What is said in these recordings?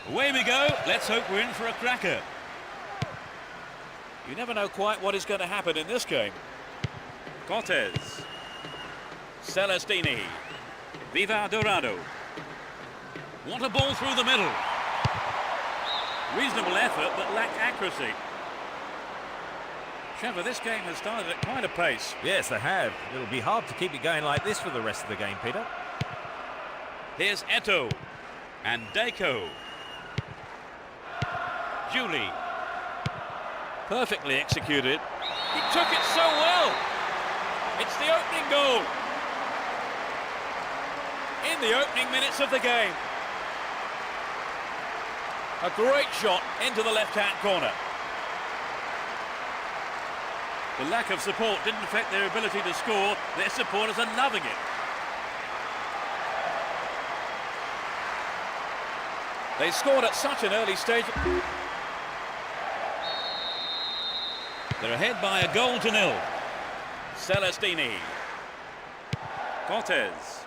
Away we go. Let's hope we're in for a cracker. You never know quite what is going to happen in this game. Cortez. Celestini. Viva Dorado. What a ball through the middle. Reasonable effort, but lacked accuracy. Trevor, this game has started at quite a pace. Yes, they have. It'll be hard to keep it going like this for the rest of the game, Peter. Here's Eto. And Deco. Julie. Perfectly executed. He took it so well. It's the opening goal. In the opening minutes of the game. A great shot into the left-hand corner. The lack of support didn't affect their ability to score. Their supporters are loving it. They scored at such an early stage. They're ahead by a goal to nil. Celestini. Cortez.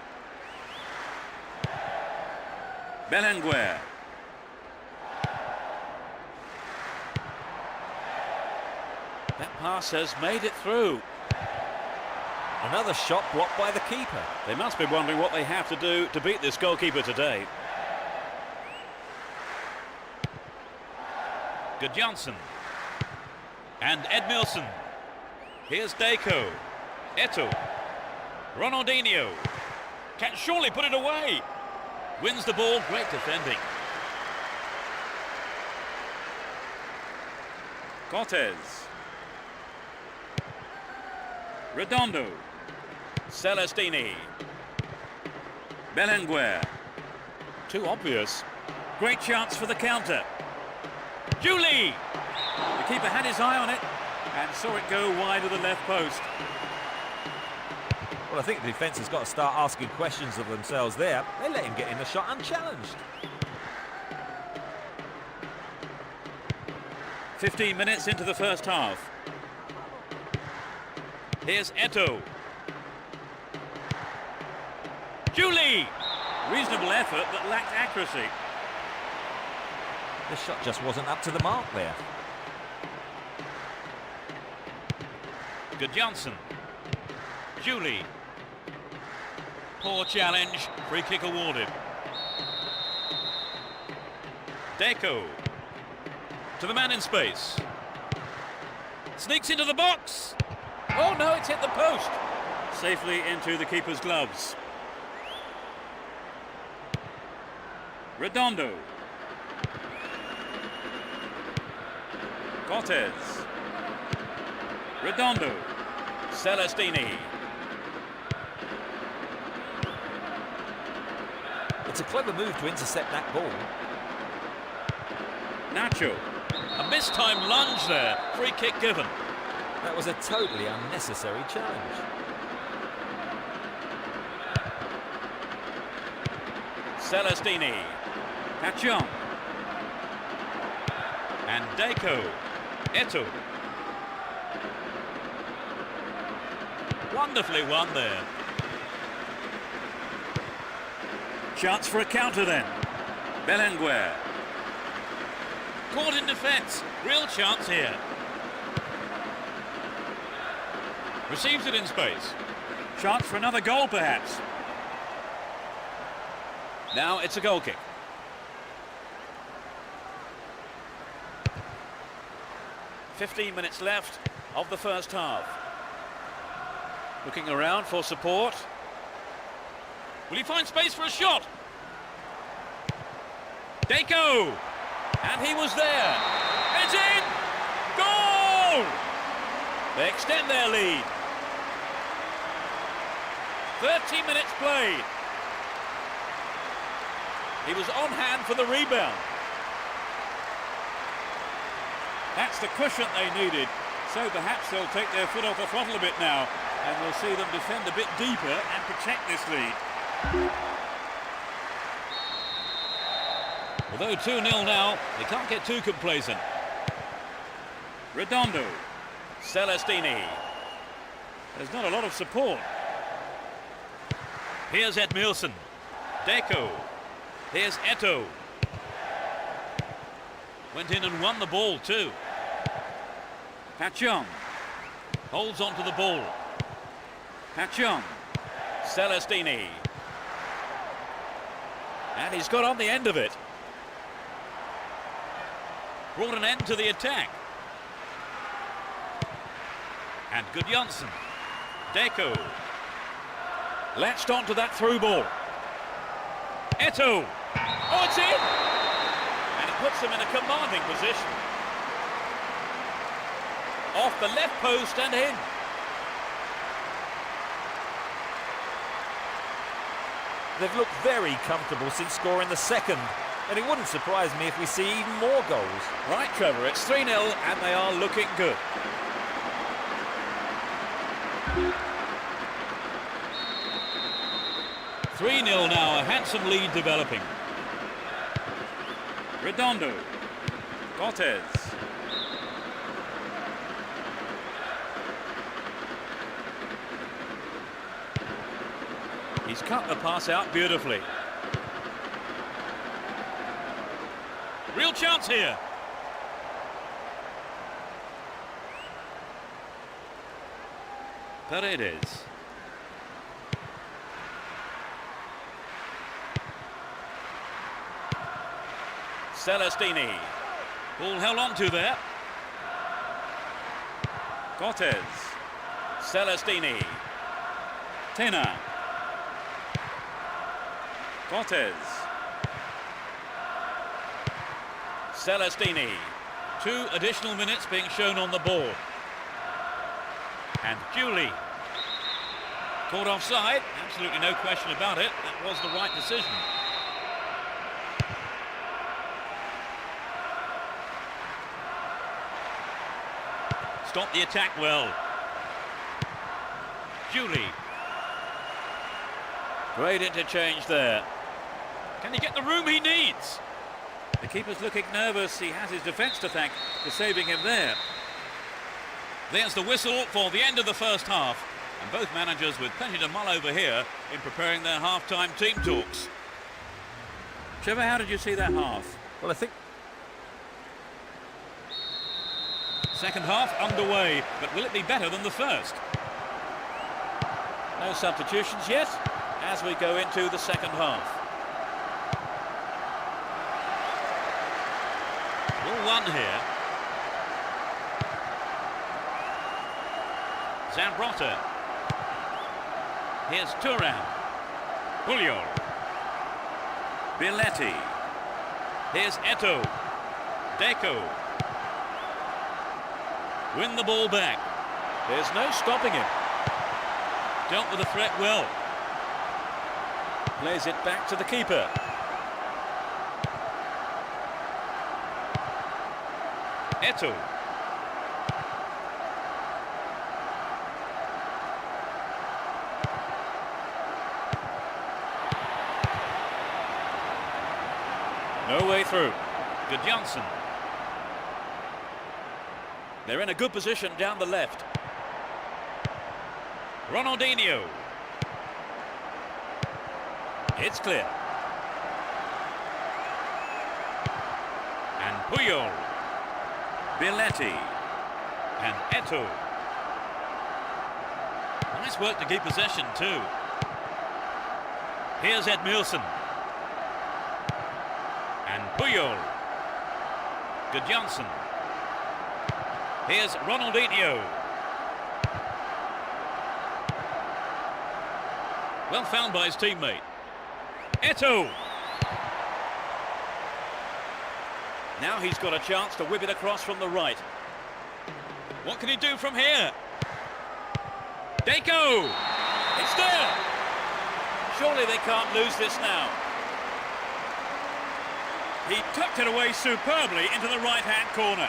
Belenguer. That pass has made it through. Another shot blocked by the keeper. They must be wondering what they have to do to beat this goalkeeper today. Gudjonsson. And Edmilson. Here's Deco. Eto. Ronaldinho. Can surely put it away. Wins the ball. Great defending. Cortez. Redondo. Celestini. Belenguer. Too obvious. Great chance for the counter. Julie! The keeper had his eye on it and saw it go wide of the left post. Well, I think the defence has got to start asking questions of themselves there. They let him get in the shot unchallenged. 15 minutes into the first half. Here's Eto. Julie! Reasonable effort, but lacked accuracy. The shot just wasn't up to the mark there. Gudjonsson. Julie. Poor challenge. Free kick awarded. Deco. To the man in space. Sneaks into the box. Oh no, it's hit the post. Safely into the keeper's gloves. Redondo. Cortez. Redondo. Celestini. It's a clever move to intercept that ball. Nacho. A mistimed lunge there. Free kick given. That was a totally unnecessary challenge. Celestini. Cachon. And Deco. Eto. Wonderfully won there. Chance for a counter then. Belenguer. Caught in defence. Real chance here. Receives it in space. Chance for another goal perhaps. Now it's a goal kick. "15 minutes left of the first half. Looking around for support. Will he find space for a shot? Deco! And he was there. It's in! Goal! They extend their lead. 30 minutes played. He was on hand for the rebound. That's the cushion they needed, so perhaps they'll take their foot off the throttle a bit now. And we'll see them defend a bit deeper and protect this lead. Although 2-0 now, they can't get too complacent. Redondo. Celestini. There's not a lot of support. Here's Edmilson. Deco. Here's Eto'o. Went in and won the ball too. Pachon. Holds on to the ball. Pachon. Celestini. And he's got on the end of it. Brought an end to the attack. And Gudjonsson. Deco. Latched onto that through ball. Eto'o. Oh, it's in! And it puts him in a commanding position. Off the left post and in. They've looked very comfortable since scoring the second, and it wouldn't surprise me if we see even more goals. Right, Trevor, it's 3-0 and they are looking good. (3-0) now, a handsome lead developing. Redondo. Cortez. He's cut the pass out beautifully. Real chance here. Paredes. Celestini. Ball held on to there. Cortez. Celestini. Tena. Cortez. Celestini. 2 additional minutes being shown on the board. And Julie. Caught offside. Absolutely no question about it. That was the right decision. Stopped the attack well. Julie. Great interchange there. Can he get the room he needs? The keeper's looking nervous. He has his defence to thank for saving him there. There's the whistle for the end of the first half. And both managers with plenty to mull over here in preparing their half-time team talks. Trevor, how did you see that half? Well, I think... Second half underway, but will it be better than the first? No substitutions yet as we go into the second half. Ball one here. Zambrotta. Here's Turan. Puyol. Biletti. Here's Eto'o. Deco. Win the ball back. There's no stopping him. Dealt with the threat well. Plays it back to the keeper. Eto'o. No way through. Gudjonsson. They're in a good position down the left. Ronaldinho. It's clear. And Puyol. Biletti. And Eto'o. Nice work to keep possession too. Here's Edmilson. And Puyol. Gudjonsson. Here's Ronaldinho. Well found by his teammate. Eto'o. Now he's got a chance to whip it across from the right. What can he do from here? Deco! It's there! Surely they can't lose this now. He tucked it away superbly into the right-hand corner.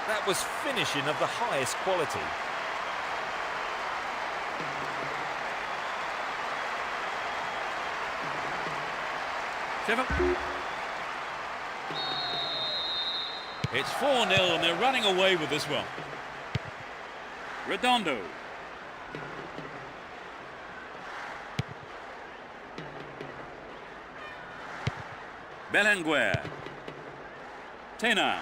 That was finishing of the highest quality. It's 4-0 and they're running away with this one. Redondo. Belenguer. Tena.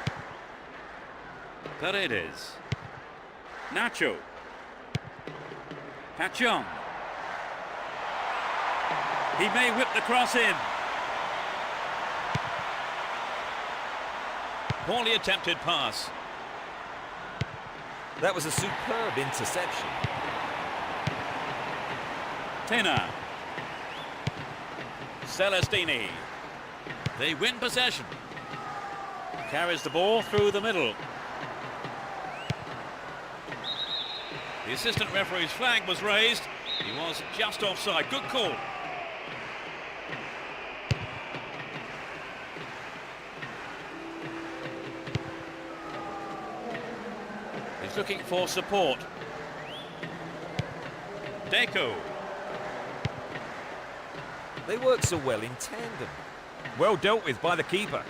Paredes. Nacho. Pachon. He may whip the cross in. Poorly attempted pass. That was a superb interception. Tena. Celestini. They win possession. Carries the ball through the middle. The assistant referee's flag was raised. He was just offside. Good call. He's looking for support. Deco. They work so well in tandem. Well dealt with by the keeper.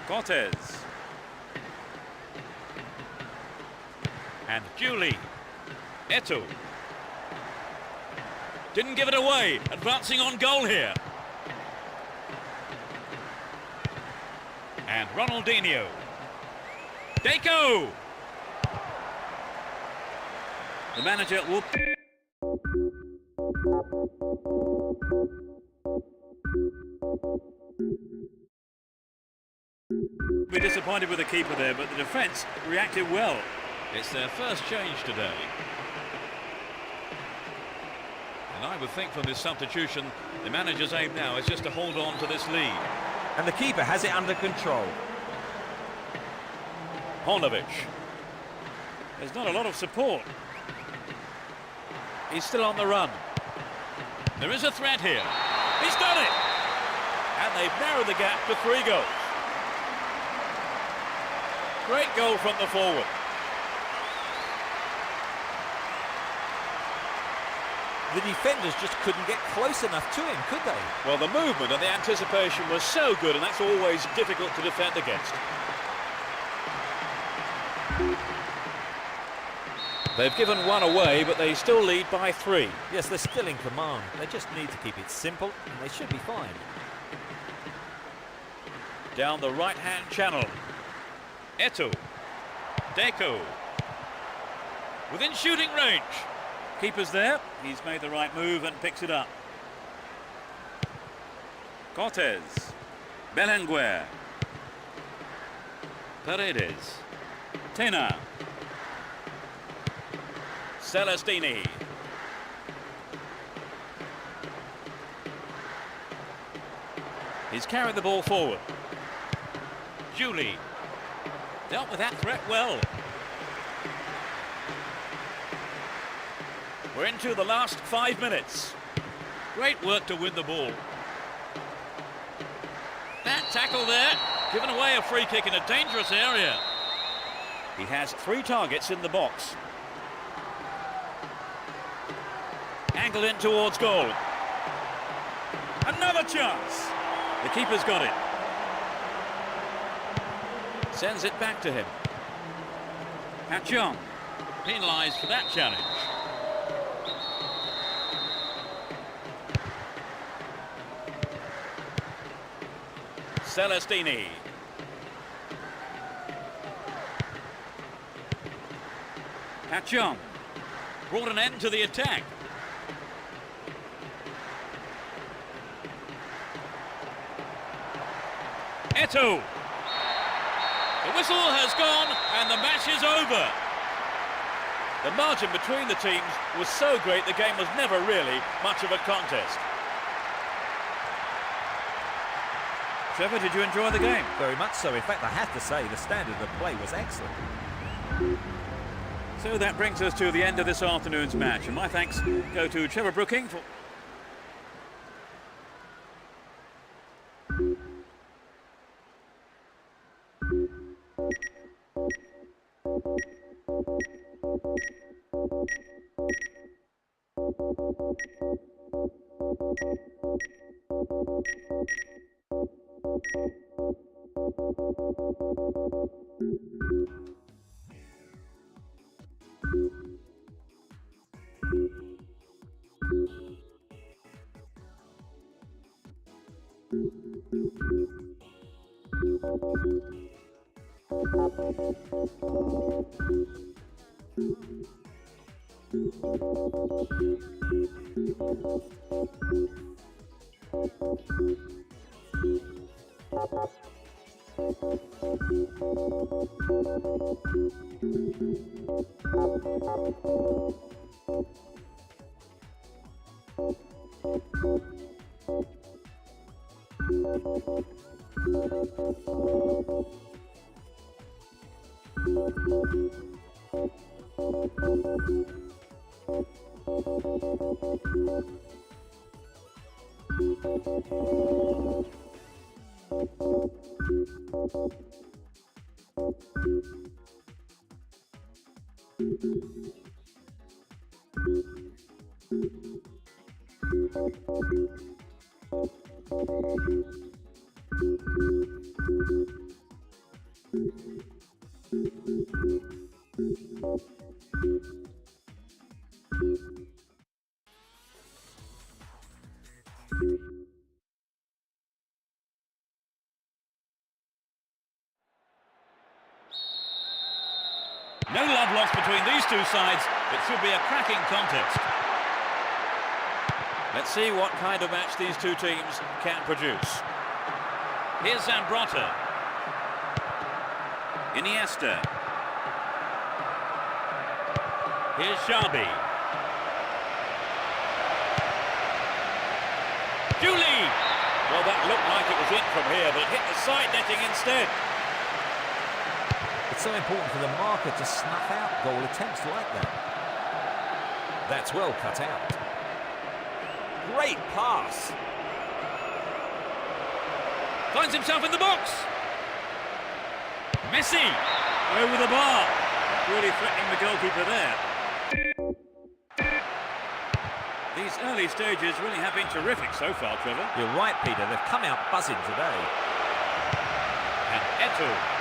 Cortez. And Julie. Eto. Didn't give it away. Advancing on goal here. And Ronaldinho. Deco. The manager will... be disappointed with the keeper there, but the defence reacted well. It's their first change today. And I would think from this substitution, the manager's aim now is just to hold on to this lead. And the keeper has it under control. Paunovic. There's not a lot of support. He's still on the run. There is a threat here. He's done it! And they've narrowed the gap to 3 goals. Great goal from the forward. The defenders just couldn't get close enough to him, could they? Well, the movement and the anticipation was so good, and that's always difficult to defend against. They've given 1 away, but they still lead by 3. Yes, they're still in command. They just need to keep it simple, and they should be fine. Down the right-hand channel. Eto. Deco. Within shooting range. Keeper's there. He's made the right move and picks it up. Cortez. Belenguer. Paredes. Tena. Celestini. He's carried the ball forward. Julie. Dealt with that threat well. We're into the last 5 minutes. Great work to win the ball. That tackle there, giving away a free kick in a dangerous area. He has 3 targets in the box. Angle in towards goal. Another chance. The keeper's got it. Sends it back to him. Pachon penalised for that challenge. Celestini. Pachon brought an end to the attack. Eto. The whistle has gone and the match is over. The margin between the teams was so great the game was never really much of a contest. Trevor, did you enjoy the game? Very much so. In fact, I have to say the standard of play was excellent. So that brings us to the end of this afternoon's match, and my thanks go to Trevor Brooking for... No love lost between these two sides. It should be a cracking contest. Let's see what kind of match these two teams can produce. Here's Zambrotta. Iniesta. Here's Xabi. Juli! Well, that looked like it was in from here, but it hit the side netting instead. It's so important for the marker to snuff out goal attempts like that. That's well cut out. Great pass. Finds himself in the box. Messi over the bar. Really threatening the goalkeeper there. These early stages really have been terrific so far, Trevor. You're right, Peter. They've come out buzzing today. And Eto'o.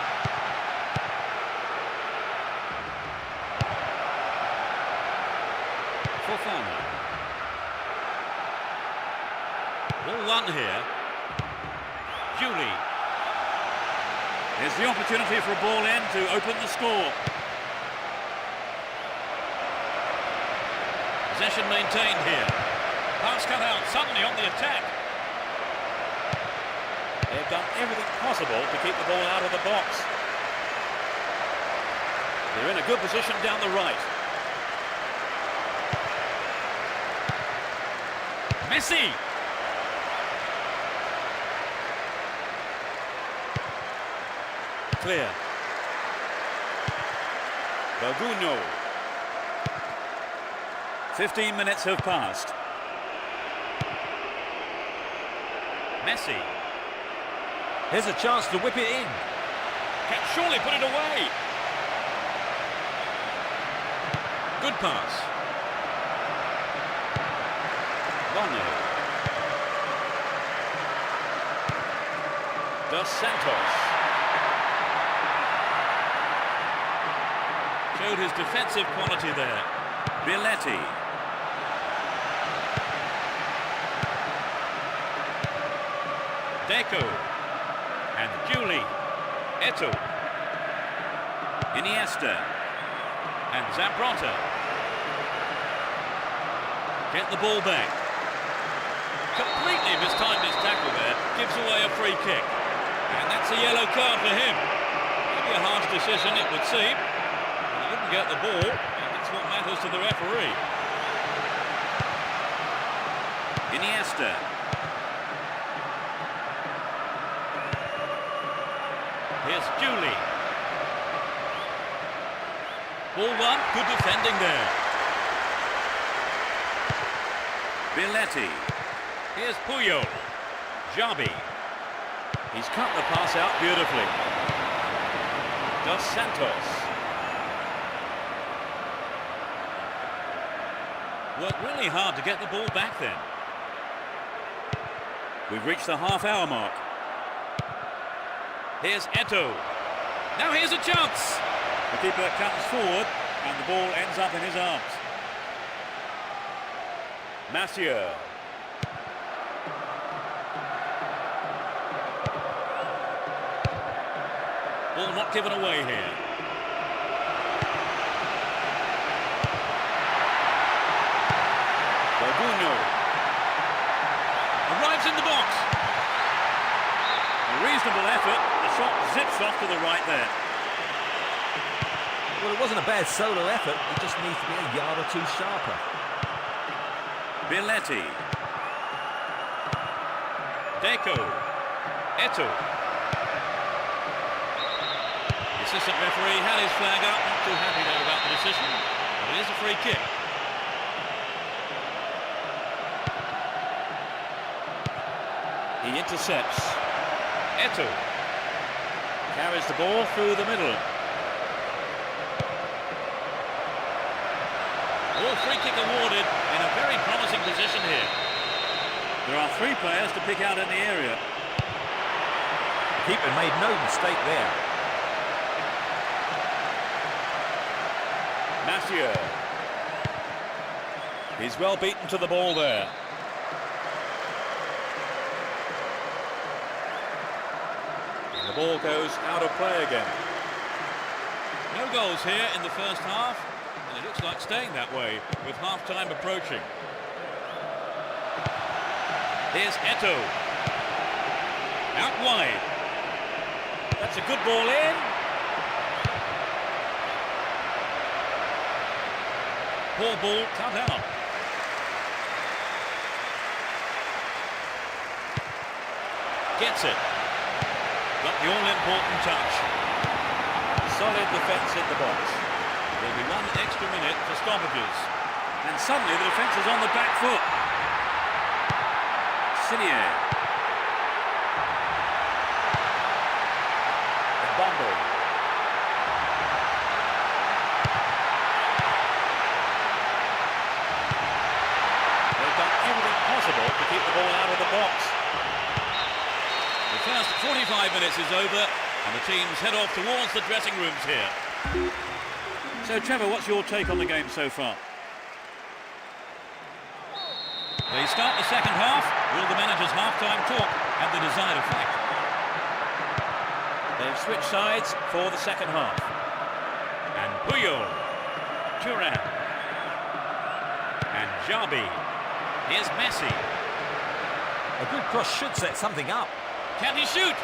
Fofana. Ball one here. Juli. Here's the opportunity for a ball in to open the score. Possession maintained here. Pass cut out, suddenly on the attack. They've done everything possible to keep the ball out of the box. They're in a good position down the right. Messi! Clear. Baguno. 15 minutes have passed. Messi. Here's a chance to whip it in. Can surely put it away. Good pass. Bono. Dos Santos. Showed his defensive quality there. Biletti. Deco. And Juli. Eto'o. Iniesta. And Zambrotta. Get the ball back. Completely mistimed his tackle there. Gives away a free kick. And that's a yellow card for him. Maybe a harsh decision, it would seem. But he didn't get the ball, and that's what matters to the referee. Iniesta. Here's Juli. Ball one, good defending there. Biletti. Here's Puyol. Xabi. He's cut the pass out beautifully. Dos Santos. Worked really hard to get the ball back then. We've reached the half-hour mark. Here's Eto'o. Now here's a chance. The keeper comes forward and the ball ends up in his arms. Mathieu. Ball not given away here. Borguno arrives in the box. A reasonable effort. The shot zips off to the right there. Well, it wasn't a bad solo effort. He just needs to be a yard or two sharper. Biletti. Deco. Eto'o. The assistant referee had his flag up. Not too happy though about the decision. But it is a free kick. He intercepts. Eto'o. Carries the ball through the middle. All free kick awarded in a very promising position here. There are 3 players to pick out in the area. The keeper made no mistake there. Mathieu. He's well beaten to the ball there. And the ball goes out of play again. No goals here in the first half. And it looks like staying that way with half-time approaching. Here's Eto'o. Out wide. That's a good ball in. Poor ball cut out. Gets it. Got the all-important touch. Solid defence in the box. There'll be 1 extra minute for stoppages. And suddenly the defence is on the back foot. Sinier. Bumble. They've done everything possible to keep the ball out of the box. The first 45 minutes is over and the teams head off towards the dressing rooms here. So, Trevor, what's your take on the game so far? They start the second half. Will the manager's half-time talk have the desired effect? They've switched sides for the second half. And Puyol. Thuram. And Xabi. Here's Messi. A good cross should set something up. Can he shoot?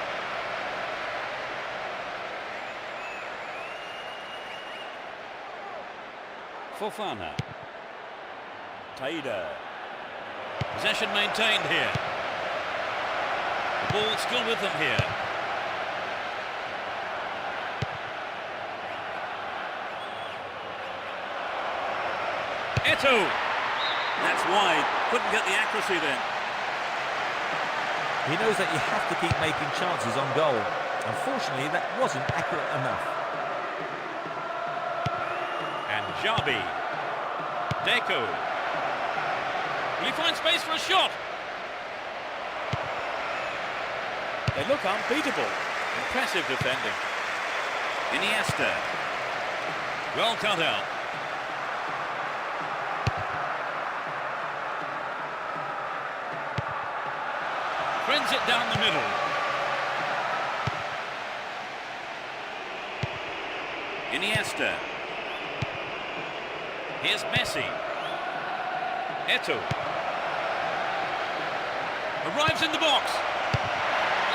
Fofana. Taida. Possession maintained here. The ball still with them here. Eto'o. That's wide. Couldn't get the accuracy then. He knows that you have to keep making chances on goal. Unfortunately, that wasn't accurate enough. And Xabi. Deco. Will he find space for a shot? They look unbeatable. Impressive defending. Iniesta. Well cut out. Friends it down the middle. Iniesta. Here's Messi. Eto'o. Arrives in the box.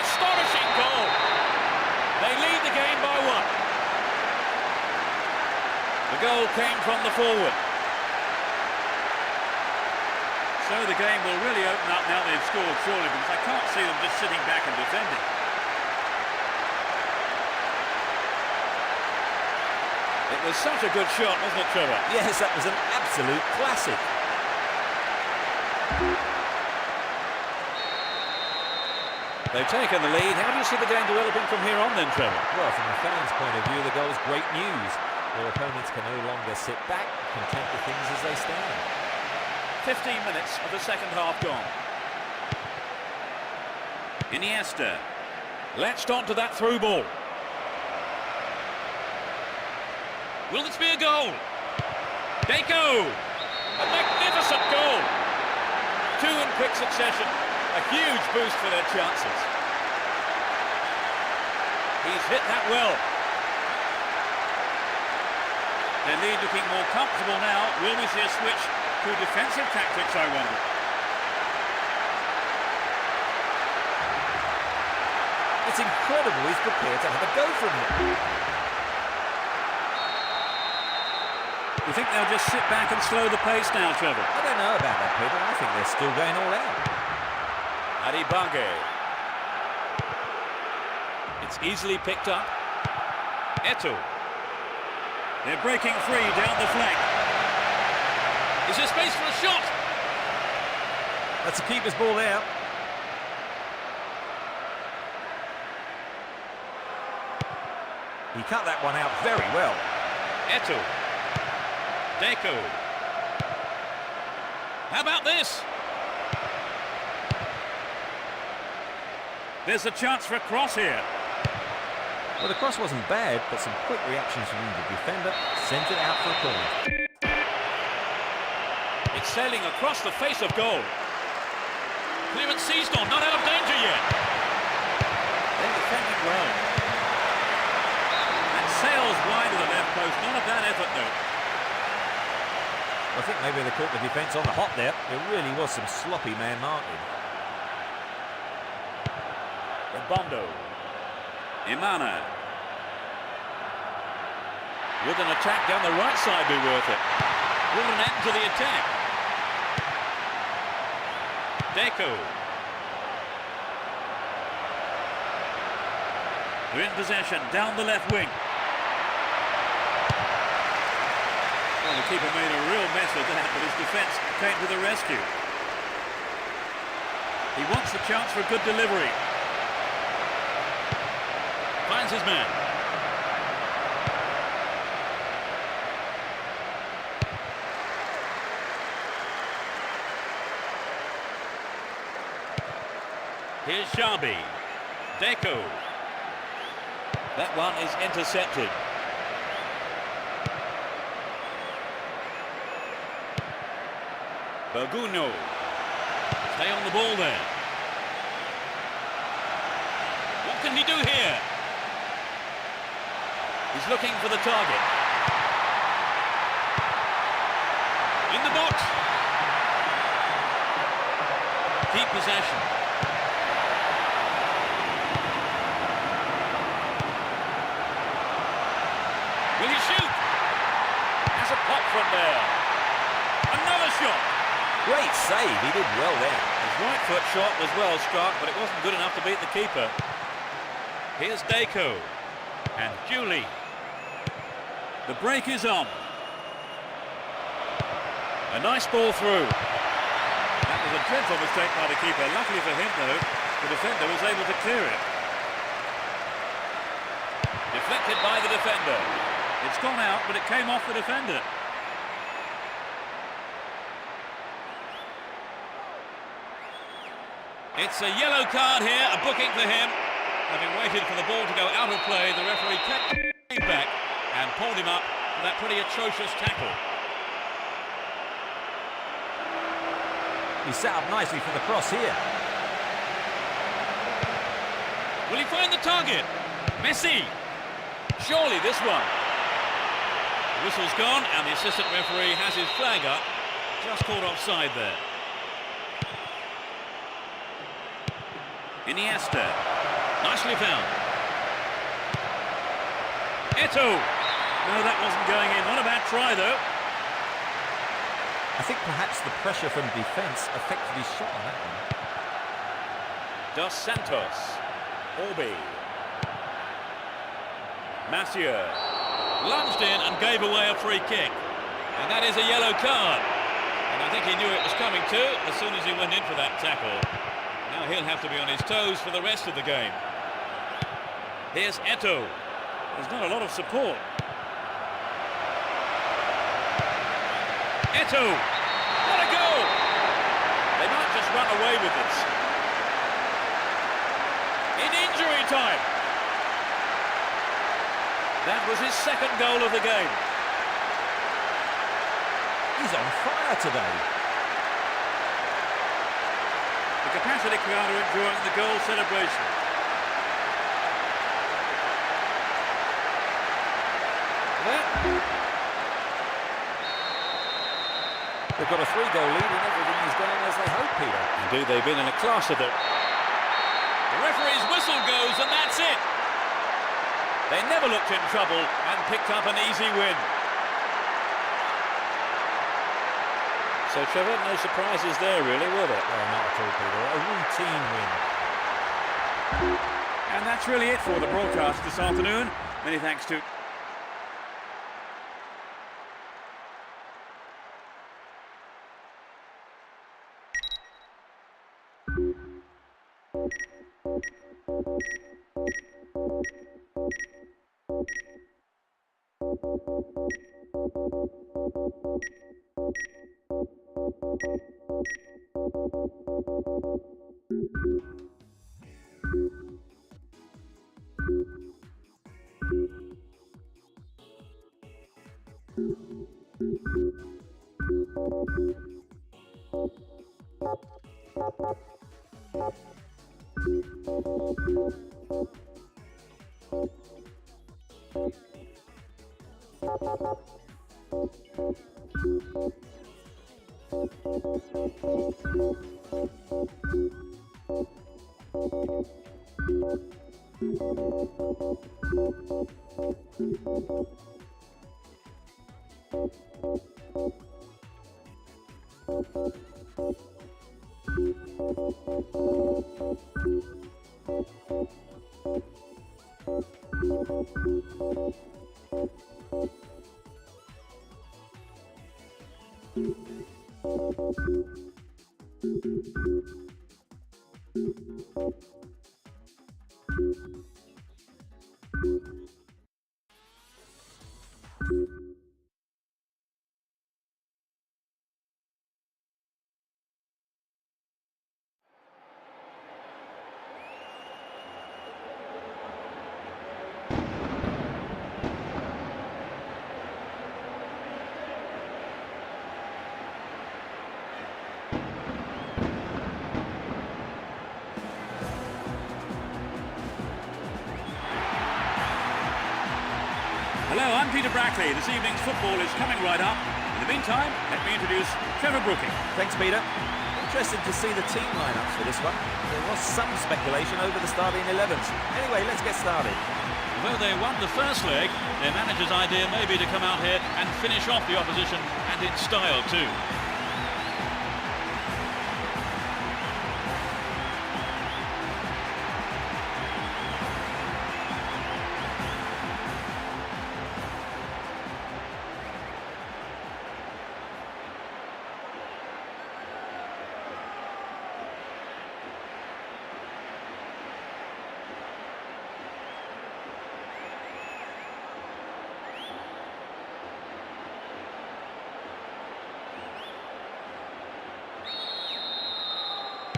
Astonishing goal. They lead the game by 1. The goal came from the forward. So the game will really open up now they've scored, surely, because I can't see them just sitting back and defending. It was such a good shot, wasn't it, Trevor? Yes, that was an absolute classic. They've taken the lead. How do you see the game developing from here on then, Trevor? Well, from the fans' point of view, the goal's great news. Their opponents can no longer sit back, content with things as they stand. 15 minutes of the second half gone. Iniesta latched onto that through ball. Will this be a goal? Deco! A magnificent goal! 2 in quick succession. A huge boost for their chances. He's hit that well. Their lead looking more comfortable now. Will we see a switch to defensive tactics, I wonder? It's incredible he's prepared to have a go from him. You think they'll just sit back and slow the pace now, Trevor? I don't know about that, Peter. I think they're still going all out. Adibange. It's easily picked up. Eto'o. They're breaking free down the flank. Is there space for a shot? That's the keeper's ball there. He cut that one out very well. Eto'o. Deco. How about this? There's a chance for a cross here. Well, the cross wasn't bad, but some quick reactions from the defender sent it out for a corner. It's sailing across the face of goal. Clearance seized on, not out of danger yet. They're defending well. And sails wide of the left post, not a bad effort though. I think maybe they caught the defence on the hop there. There really was some sloppy man marking. Bondo. Imana. Would an attack down the right side be worth it? Would an end to the attack? Deco. They're in possession, down the left wing. Well, the keeper made a real mess of that, but his defence came to the rescue. He wants the chance for a good delivery. Finds his man. Here's Xabi. Deco. That one is intercepted. Berguno. Stay on the ball there. What can he do here? He's looking for the target. In the box. Keep possession. Will he shoot? Has a pop from there. Another shot. Great save, he did well there. His right foot shot was well struck, but it wasn't good enough to beat the keeper. Here's Deco. And Julie. The break is on. A nice ball through. That was a dreadful mistake by the keeper. Luckily for him, though, the defender was able to clear it. Deflected by the defender. It's gone out, but it came off the defender. It's a yellow card here, a booking for him. Having waited for the ball to go out of play, the referee came back and pulled him up for that pretty atrocious tackle. He set up nicely for the cross here. Will he find the target? Messi. Surely this one. The whistle's gone and the assistant referee has his flag up. Just caught offside there. Iniesta. Nicely found. Eto'o. No, that wasn't going in. Not a bad try, though. I think perhaps the pressure from defence affected his shot on that one. Dos Santos. Orbi. Massieu. Lunged in and gave away a free kick. And that is a yellow card. And I think he knew it was coming too as soon as he went in for that tackle. Now he'll have to be on his toes for the rest of the game. Here's Eto'o. There's not a lot of support. Eto'o. What a goal! They might just run away with this. In injury time. That was his second goal of the game. He's on fire today. The capacity crowd are enjoying the goal celebration. They've got a 3-goal lead and everything is going as they hope, Peter. Indeed, they've been in a class of it. The referee's whistle goes, and that's it. They never looked in trouble and picked up an easy win. So, Trevor, no surprises there, really, were there? Oh, not at all, Peter. A routine win. And that's really it for the broadcast this afternoon. Many thanks to... Hello, I'm Peter Brackley. This evening's football is coming right up. In the meantime, let me introduce Trevor Brooking. Thanks, Peter. Interested to see the team lineups for this one. There was some speculation over the starting 11s. Anyway, let's get started. Although they won the first leg, their manager's idea may be to come out here and finish off the opposition, and in style too.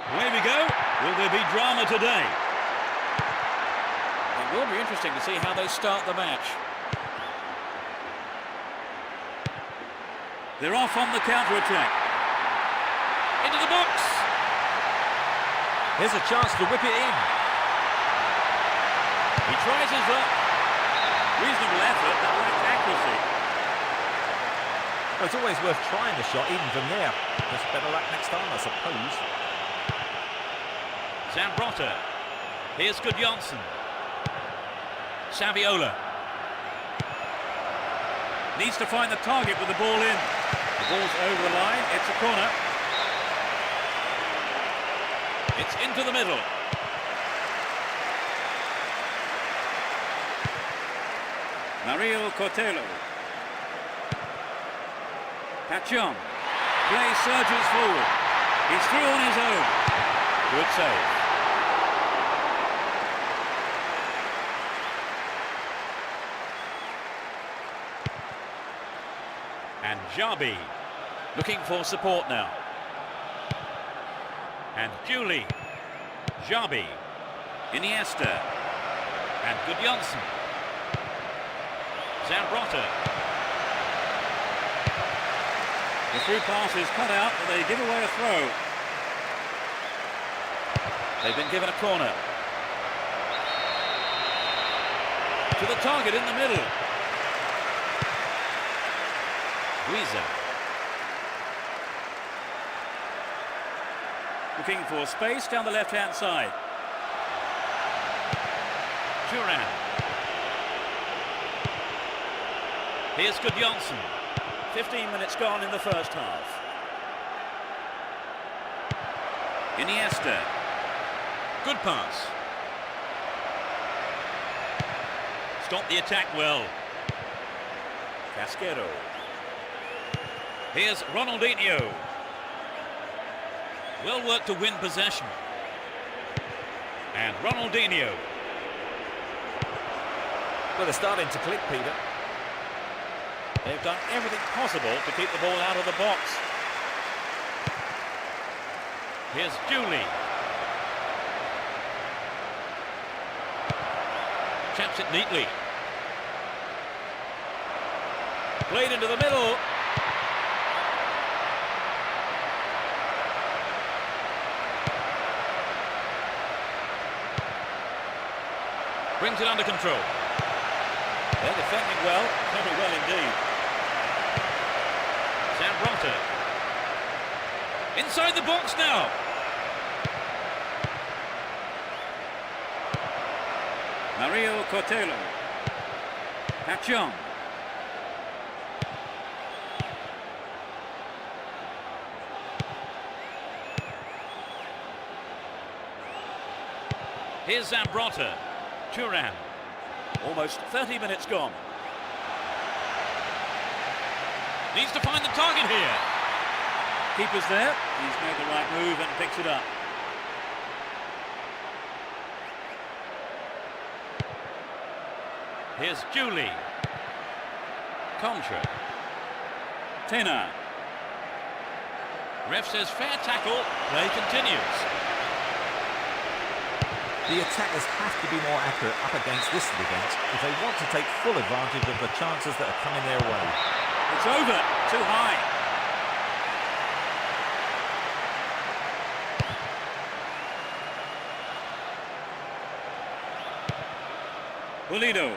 Away we go. Will there be drama today? It will be interesting to see how they start the match. They're off on the counter-attack. Into the box. Here's a chance to whip it in. He tries his luck. Reasonable effort, but lacked accuracy. Well, it's always worth trying the shot, even from there. Just better luck next time, I suppose. Zambrotta. Here's Gudjonsson. Saviola. Needs to find the target with the ball in. The ball's over the line. It's a corner. It's into the middle. Mario Cortello. Pachon. Play surges forward. He's through on his own. Good save. And Jabi looking for support now. And Julie. Jabi. Iniesta. And Gudjonsson. Zambrotta. The through pass is cut out, but they give away a throw. They've been given a corner. To the target in the middle. Guiza. Looking for space down the left-hand side. Turan. Here's Gudjonsson. 15 minutes gone in the first half. Iniesta. Good pass. Stop the attack well. Casquero. Here's Ronaldinho. Well worked to win possession. And Ronaldinho. Well, they're starting to click, Peter. They've done everything possible to keep the ball out of the box. Here's Julie. Chaps it neatly. Played into the middle. Brings it under control. They're defending well, very well indeed. Zambrota. Inside the box now. Mario Cortello. Hachon. Here's Zambrota. Turan. Almost 30 minutes gone. Needs to find the target here. Keeper's there. He's made the right move and picks it up. Here's Julie. Contra. Tena. Ref says fair tackle. Play continues. The attackers have to be more accurate up against this defence if they want to take full advantage of the chances that are coming their way. It's over. Too high. Pulido.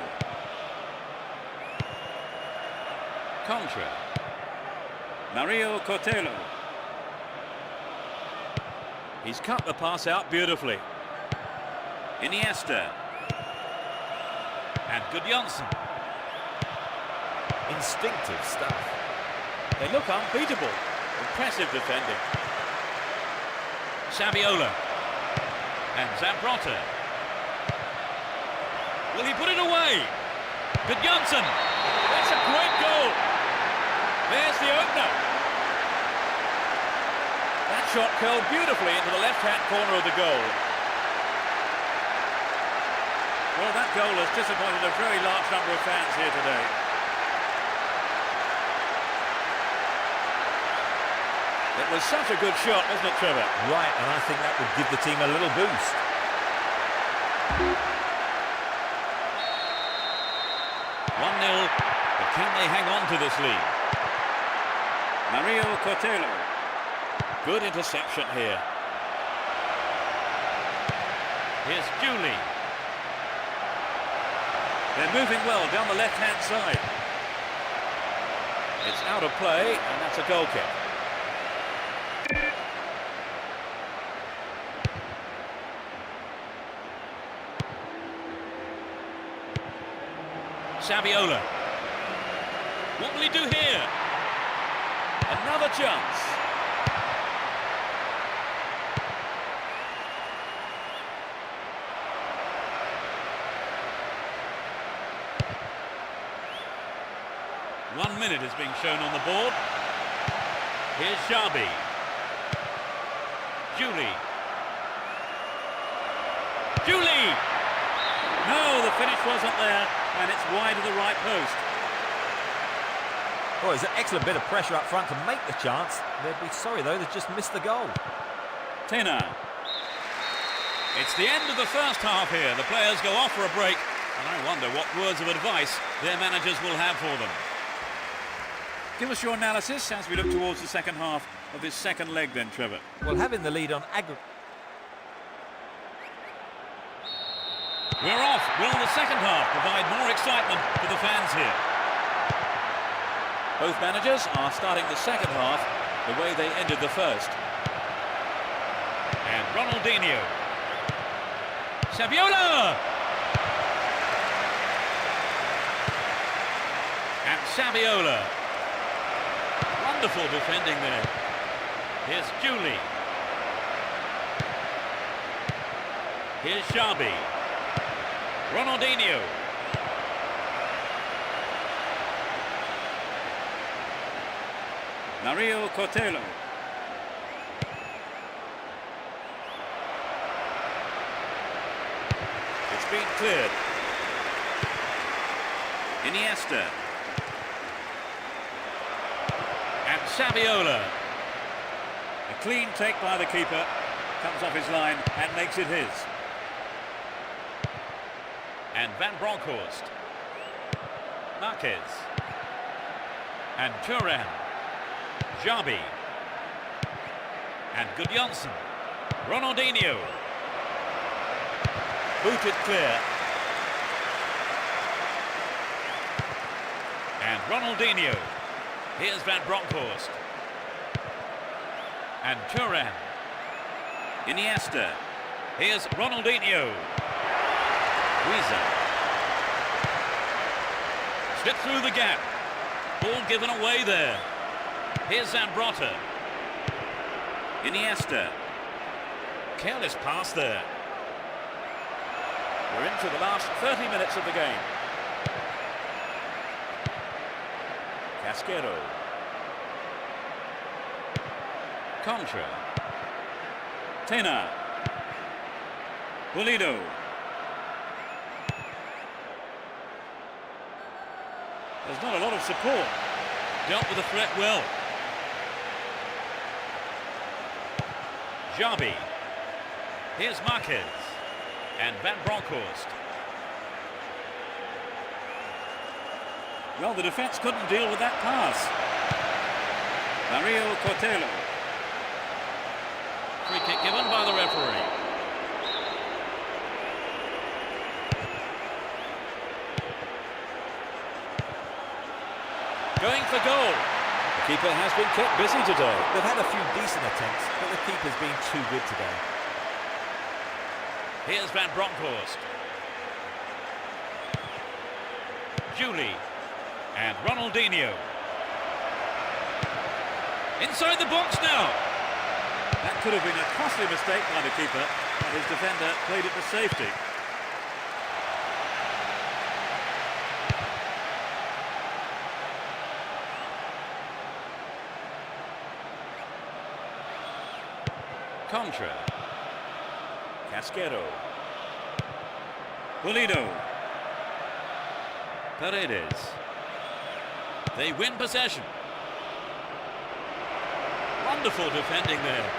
Contra. Mario Cortello. He's cut the pass out beautifully. Iniesta. And Gudjonsson. Instinctive stuff. They look unbeatable. Impressive defending. Saviola. And Zambrota. Will he put it away? Gudjonsson. That's a great goal. There's the opener. That shot curled beautifully into the left-hand corner of the goal. Well, that goal has disappointed a very large number of fans here today. It was such a good shot, wasn't it, Trevor? Right, and I think that would give the team a little boost. 1-0, but can they hang on to this lead? Mario Cortello. Good interception here. Here's Julie. They're moving well down the left-hand side. It's out of play, and that's a goal kick. Saviola. What will he do here? Another chance. One minute is being shown on the board. Here's Xabi. Julie. Julie! No, the finish wasn't there, and it's wide of the right post. Well, there's an excellent bit of pressure up front to make the chance. They'd be sorry, though, they've just missed the goal. Tena. It's the end of the first half here. The players go off for a break, and I wonder what words of advice their managers will have for them. Give us your analysis as we look towards the second half of this second leg then, Trevor. Well, having the lead on We're off. Will the second half provide more excitement for the fans here? Both managers are starting the second half the way they ended the first. And Ronaldinho. Saviola! And Saviola. Wonderful defending there. Here's Julie. Here's Xabi. Ronaldinho. Mario Cortello. It's been cleared. Iniesta. And Saviola. A clean take by the keeper. Comes off his line and makes it his. And Van Bronckhorst. Marquez. And Thuram. Xabi. And Gudjonsson. Ronaldinho. Booted clear. And Ronaldinho. Here's Van Bronckhorst. And Thuram. Iniesta. Here's Ronaldinho. Weezer. Slip through the gap. Ball given away there. Here's Zambrotta. Iniesta. Careless pass there. We're into the last 30 minutes of the game. Casquero. Contra. Tena. Pulido. There's not a lot of support. Dealt with the threat well. Xabi. Here's Marquez. And Van Bronckhorst. Well, the defence couldn't deal with that pass. Mario Cortello. Free kick given by the referee. Going for goal. The keeper has been kept busy today. They've had a few decent attempts, but the keeper's been too good today. Here's Van Bronckhorst. Julie. And Ronaldinho. Inside the box now. That could have been a costly mistake by the keeper, but his defender played it to safety. Contra. Casquero. Pulido. Paredes. They win possession. Wonderful defending there.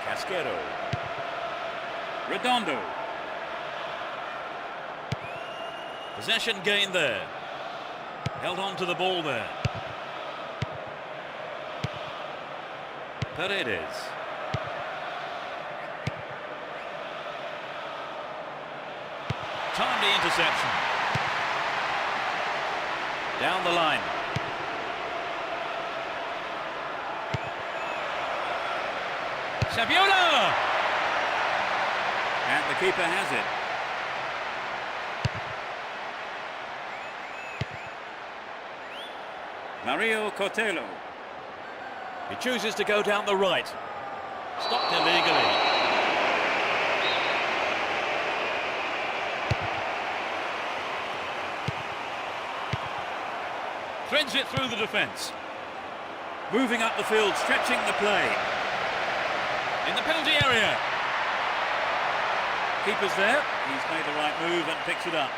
Casquero. Redondo. Possession gained there. Held on to the ball there. Paredes. Timely interception. Down the line. Saviola! And the keeper has it. Mario Cortello. He chooses to go down the right. Stopped illegally. Threads it through the defence. Moving up the field, stretching the play. In the penalty area. Keeper's there. He's made the right move and picks it up.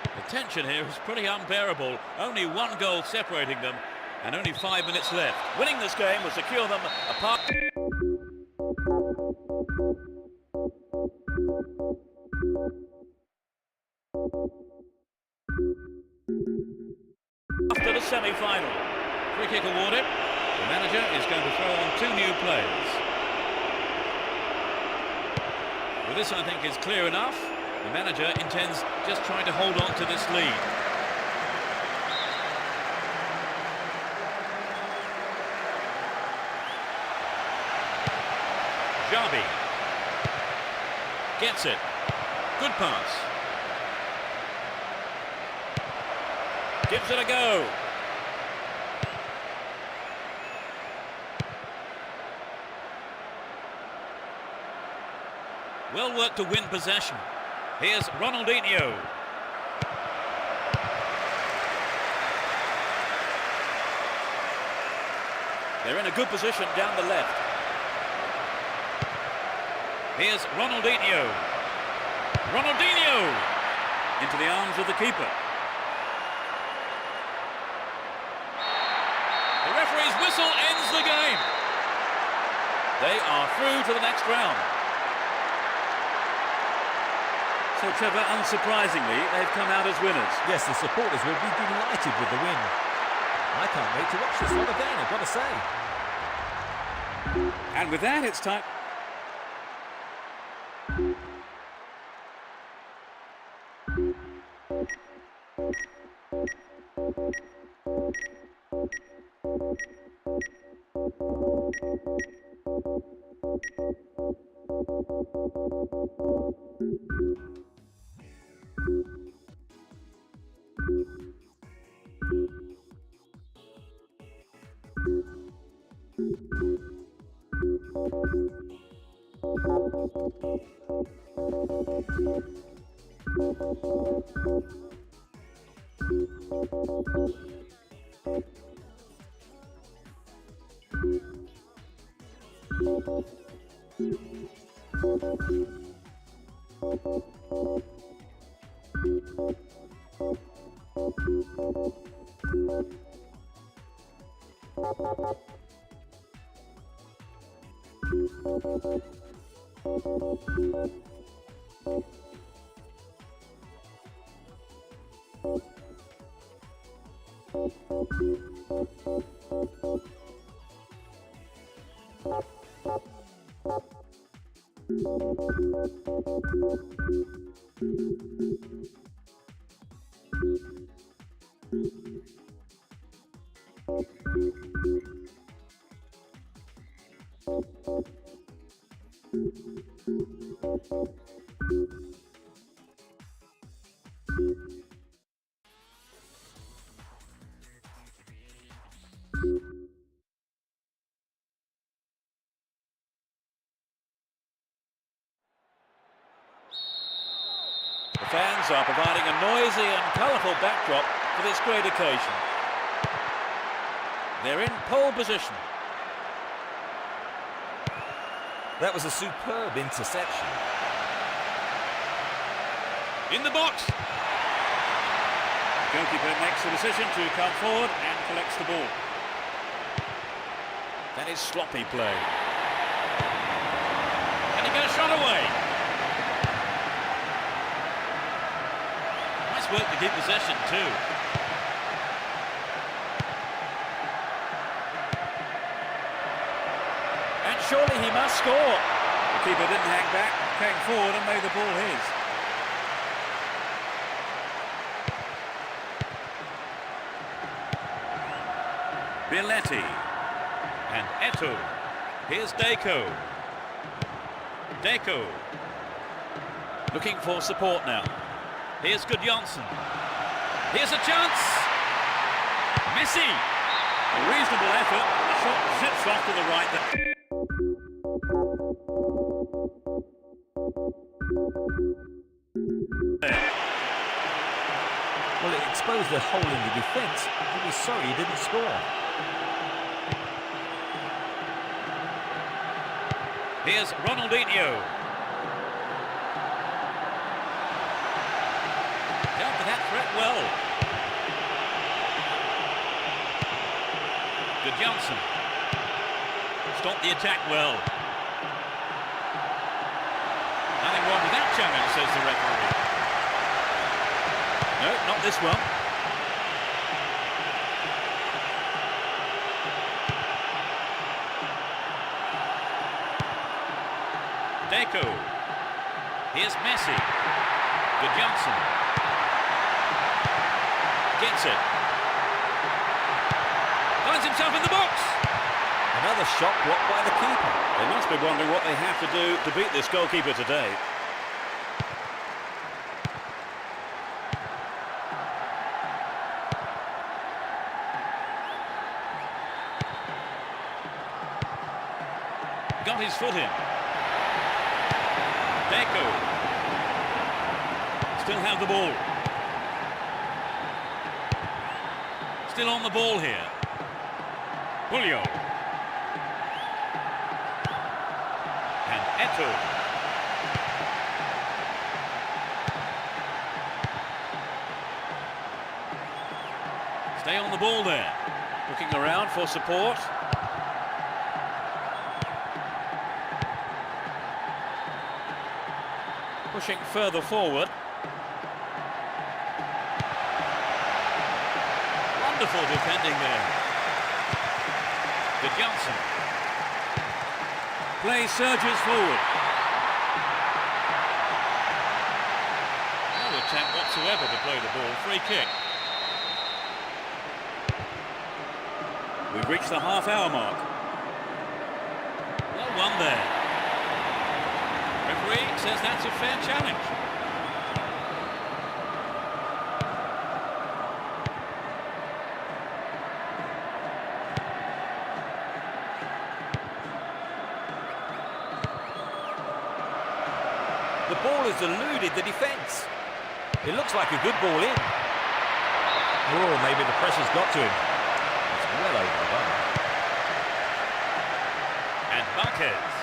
The tension here is pretty unbearable. Only one goal separating them and only 5 minutes left. Winning this game will secure them a part. After the semi-final. Free kick awarded. The manager is going to throw on 2 new players. Well, this I think is clear enough. The manager intends just trying to hold on to this lead. Javi. Gets it. Good pass. Gives it a go. Well worked to win possession. Here's Ronaldinho. They're in a good position down the left. Here's Ronaldinho. Ronaldinho! Into the arms of the keeper. The referee's whistle ends the game. They are through to the next round. So, Trevor, unsurprisingly, they've come out as winners. Yes, the supporters will be delighted with the win. I can't wait to watch this one again, I've got to say. And with that, it's time... The fans are providing a noisy and colourful backdrop for this great occasion. They're in pole position. That was a superb interception. In the box. The goalkeeper makes the decision to come forward and collects the ball. That is sloppy play. And he gets shot away. Nice work to keep possession too. And surely he must score. The keeper didn't hang back, came forward and made the ball his. Biletti and Eto'o. Here's Deco. Deco looking for support now. Here's Gudjonsson. Here's a chance. Messi. A reasonable effort. The shot zips off to the right. Well, it exposed a hole in the defence. He was sorry he didn't score. Here's Ronaldinho. Dealt with that threat well. Gudjonsson. Stopped the attack well. Nothing wrong with that challenge, says the referee. No, not this one. Deco. Here's Messi. Gudjonsson. Gets it. Finds himself in the box. Another shot blocked by the keeper. They must be wondering what they have to do to beat this goalkeeper today. Got his foot in. Deco. Still have the ball. Still on the ball here. Julio. And Eto. Stay on the ball there. Looking around for support. Pushing further forward. Wonderful defending there. Good Johnson. Play surges forward. No attempt whatsoever to play the ball. Free kick. We've reached the half-hour mark. Well won there. Referee says that's a fair challenge. The ball has eluded the defence. It looks like a good ball in. Oh, maybe the pressure's got to him. It's well over the bar. And Marquez.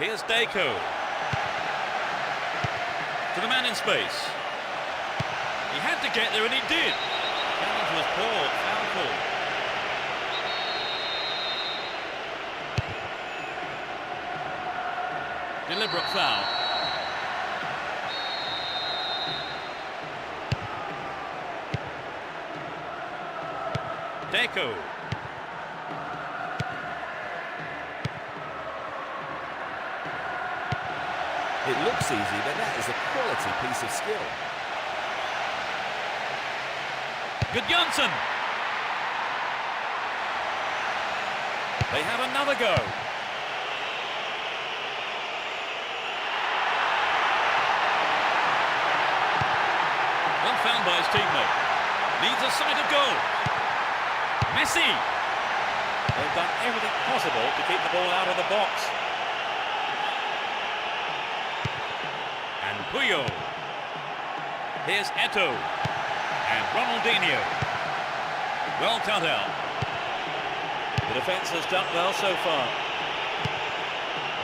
Here's Deco. To the man in space. He had to get there and he did. Challenge was poor. Foul call. Deliberate foul. Deco. It looks easy, but that is a quality piece of skill. Good Johnson. They have another go. Well found by his teammate. Needs a sight of goal. Messi. They've done everything possible to keep the ball out of the box. And Puyo. Here's Eto. And Ronaldinho. Well cut out. The defence has done well so far.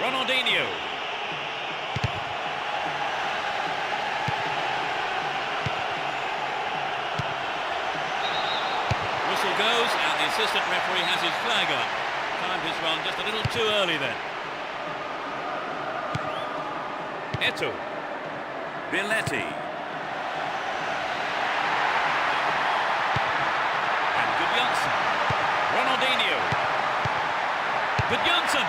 Ronaldinho. Whistle goes and the assistant referee has his flag up. Timed his run just a little too early then. Eto. Villetti. And good Johnson. Ronaldinho. Good Johnson.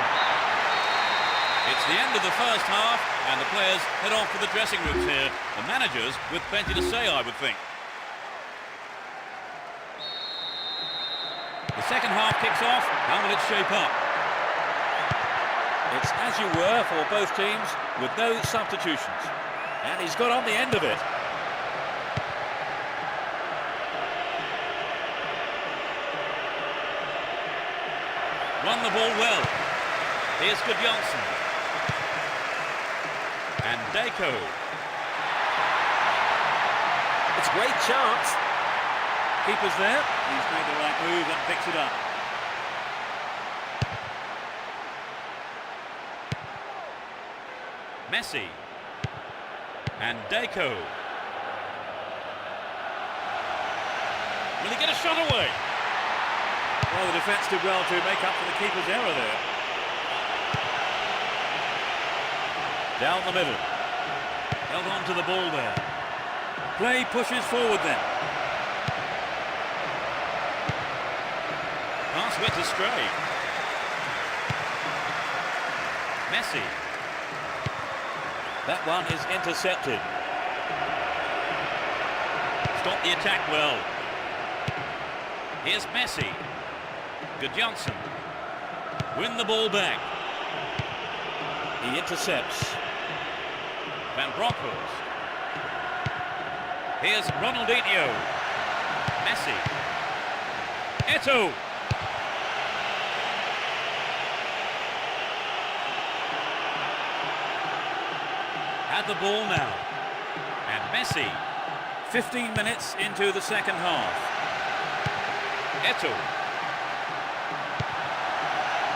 It's the end of the first half and the players head off to the dressing rooms here. The managers with plenty to say, I would think. The second half kicks off. How will it shape up? It's as you were for both teams with no substitutions. And he's got on the end of it. Won the ball well. Here's good Johnson. And Deco. It's a great chance. Keeper's there. He's made the right move and picks it up. Messi. And Deco. Will he get a shot away? Well, the defence did well to make up for the keeper's error there. Down the middle. Held on to the ball there. Play pushes forward then. Pass went astray. Messi. That one is intercepted. Stopped the attack well. Here's Messi. Good Johnson. Win the ball back. He intercepts. Van Bronckhorst. Here's Ronaldinho. Messi. Eto'o. Had the ball now. And Messi. 15 minutes into the second half. Eto'o.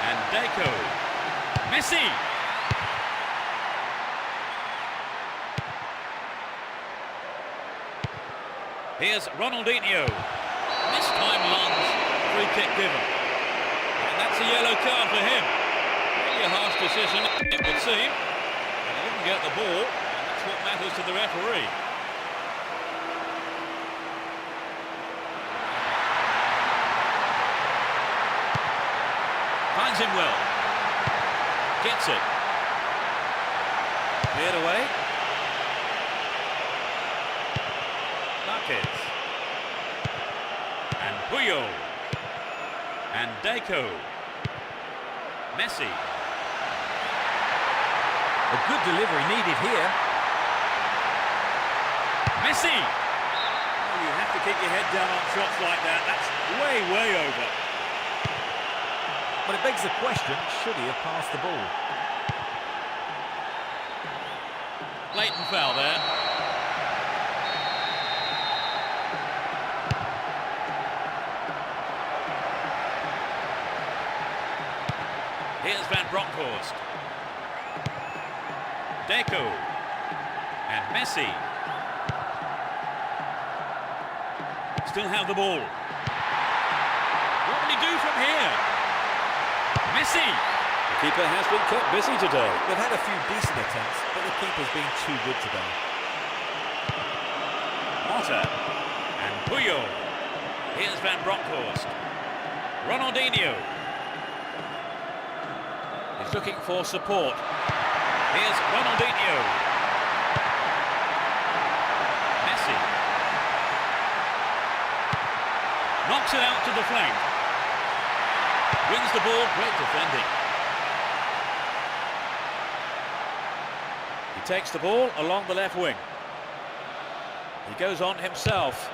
And Deco. Messi. Here's Ronaldinho. Mistimed lunge. Free kick given. And that's a yellow card for him. Really a harsh decision, it would seem. And he didn't get the ball. And that's what matters to the referee. Finds him well. Gets it. Cleared away. Marquez. And Puyol. And Deco. Messi. A good delivery needed here. Messi! Oh, you have to keep your head down on shots like that. That's way over. But it begs the question, should he have passed the ball? Blatant foul there. Here's Van Bronckhorst. Deco. And Messi. Still have the ball. What will he do from here? Messi! The keeper has been kept busy today. They've had a few decent attempts, but the keeper's been too good today. Motta. And Puyol. Here's Van Bronckhorst. Ronaldinho. He's looking for support. Here's Ronaldinho. Messi. Knocks it out to the flank. Wins the ball, great defending. He takes the ball along the left wing. He goes on himself.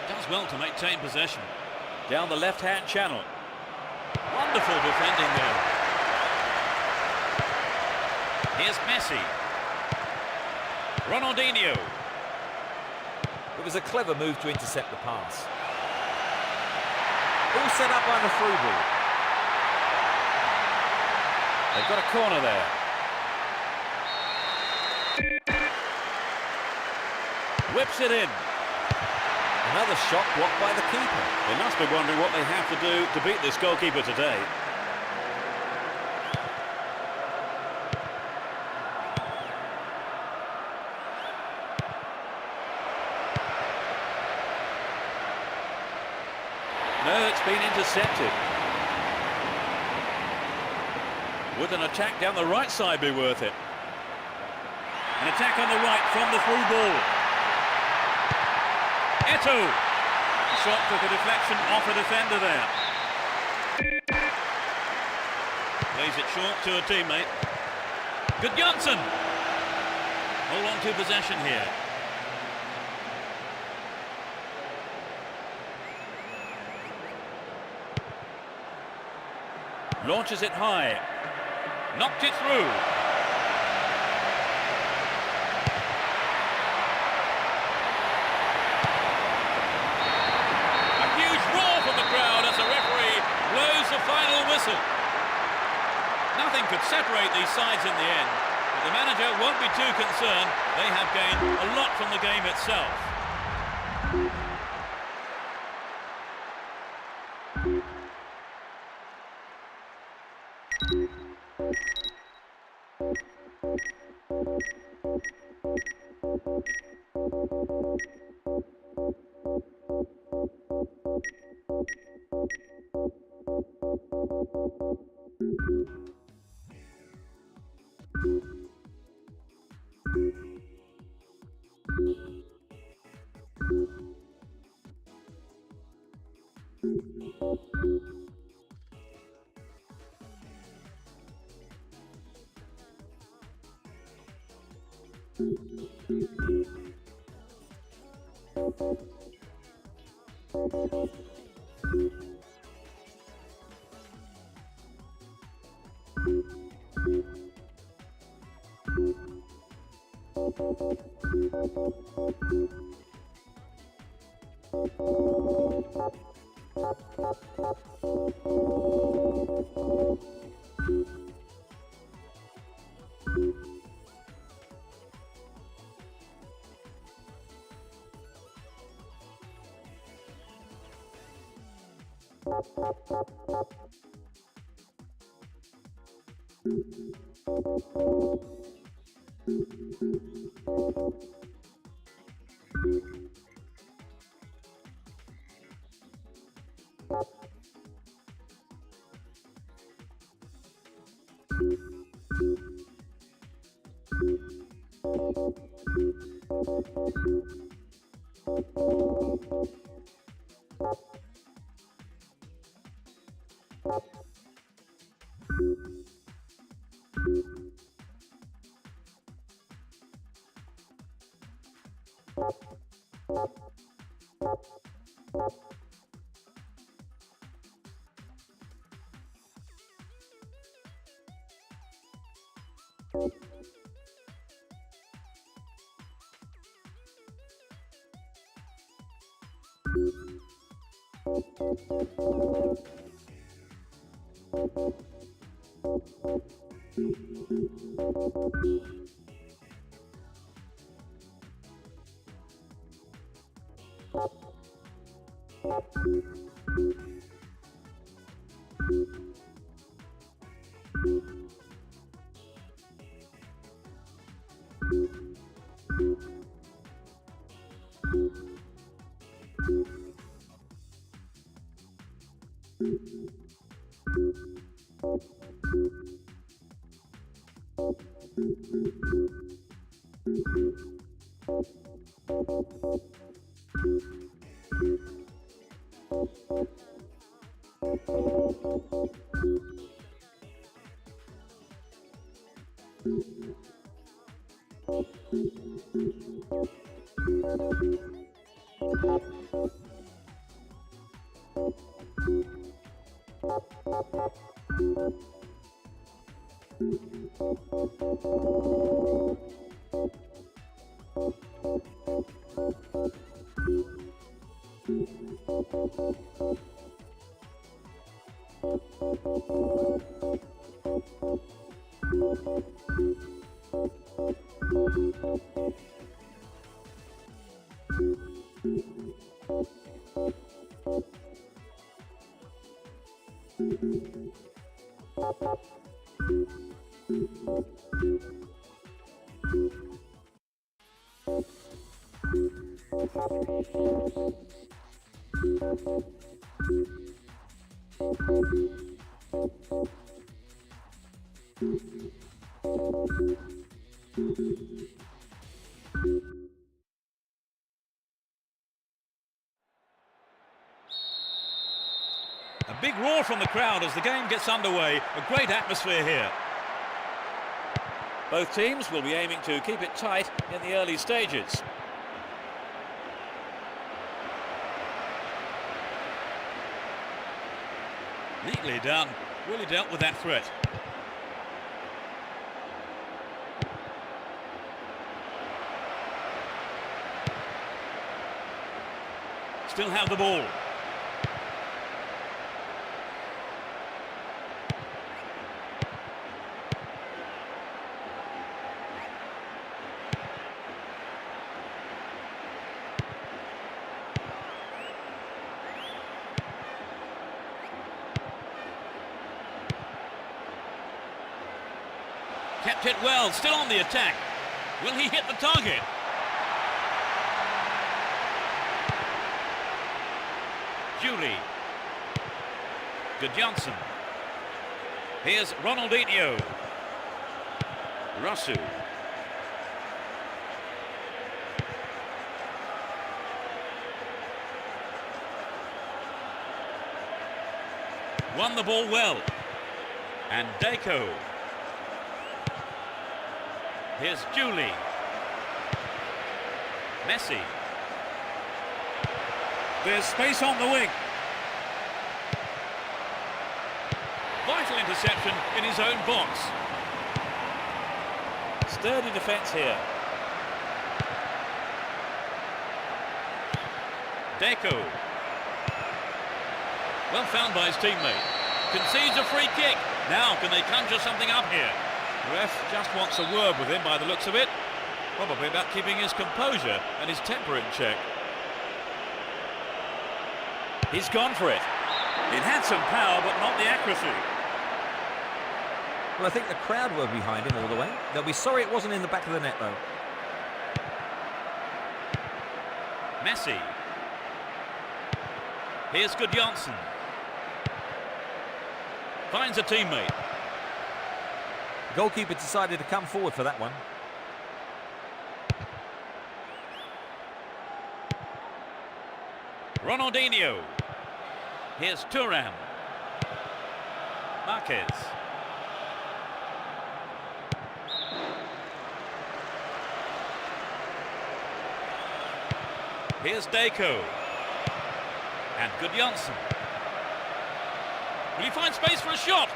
Does well to maintain possession. Down the left-hand channel. Wonderful defending there. Here's Messi. Ronaldinho. It was a clever move to intercept the pass. All set up on the through ball. They've got a corner there. Whips it in. Another shot blocked by the keeper. They must be wondering what they have to do to beat this goalkeeper today. No, it's been intercepted. Would an attack down the right side be worth it? An attack on the right from the through ball. Eto'o. Shot took a deflection off a defender there. Plays it short to a teammate. Good Johnson. Hold on to possession here. Launches it high. Knocked it through. A huge roar from the crowd as the referee blows the final whistle. Nothing could separate these sides in the end, but the manager won't be too concerned. They have gained a lot from the game itself. A big roar from the crowd as the game gets underway. A great atmosphere here. Both teams will be aiming to keep it tight in the early stages. Neatly done. Really dealt with that threat. Still have the ball. Kept it well, still on the attack. Will he hit the target? Julie. Gudjonsson. Here's Ronaldinho. Rasu. Won the ball well. And Deco. Here's Julie. Messi. There's space on the wing. Vital interception in his own box. Sturdy defence here. Deco. Well found by his teammate. Concedes a free kick. Now can they conjure something up here? The ref just wants a word with him by the looks of it. Probably about keeping his composure and his temper in check. He's gone for it. It had some power, but not the accuracy. Well, I think the crowd were behind him all the way. They'll be sorry it wasn't in the back of the net, though. Messi. Here's Gudjonsson. Finds a teammate. Goalkeeper decided to come forward for that one. Ronaldinho. Here's Thuram. Marquez. Here's Deco. And Gudjonsson. Will he find space for a shot?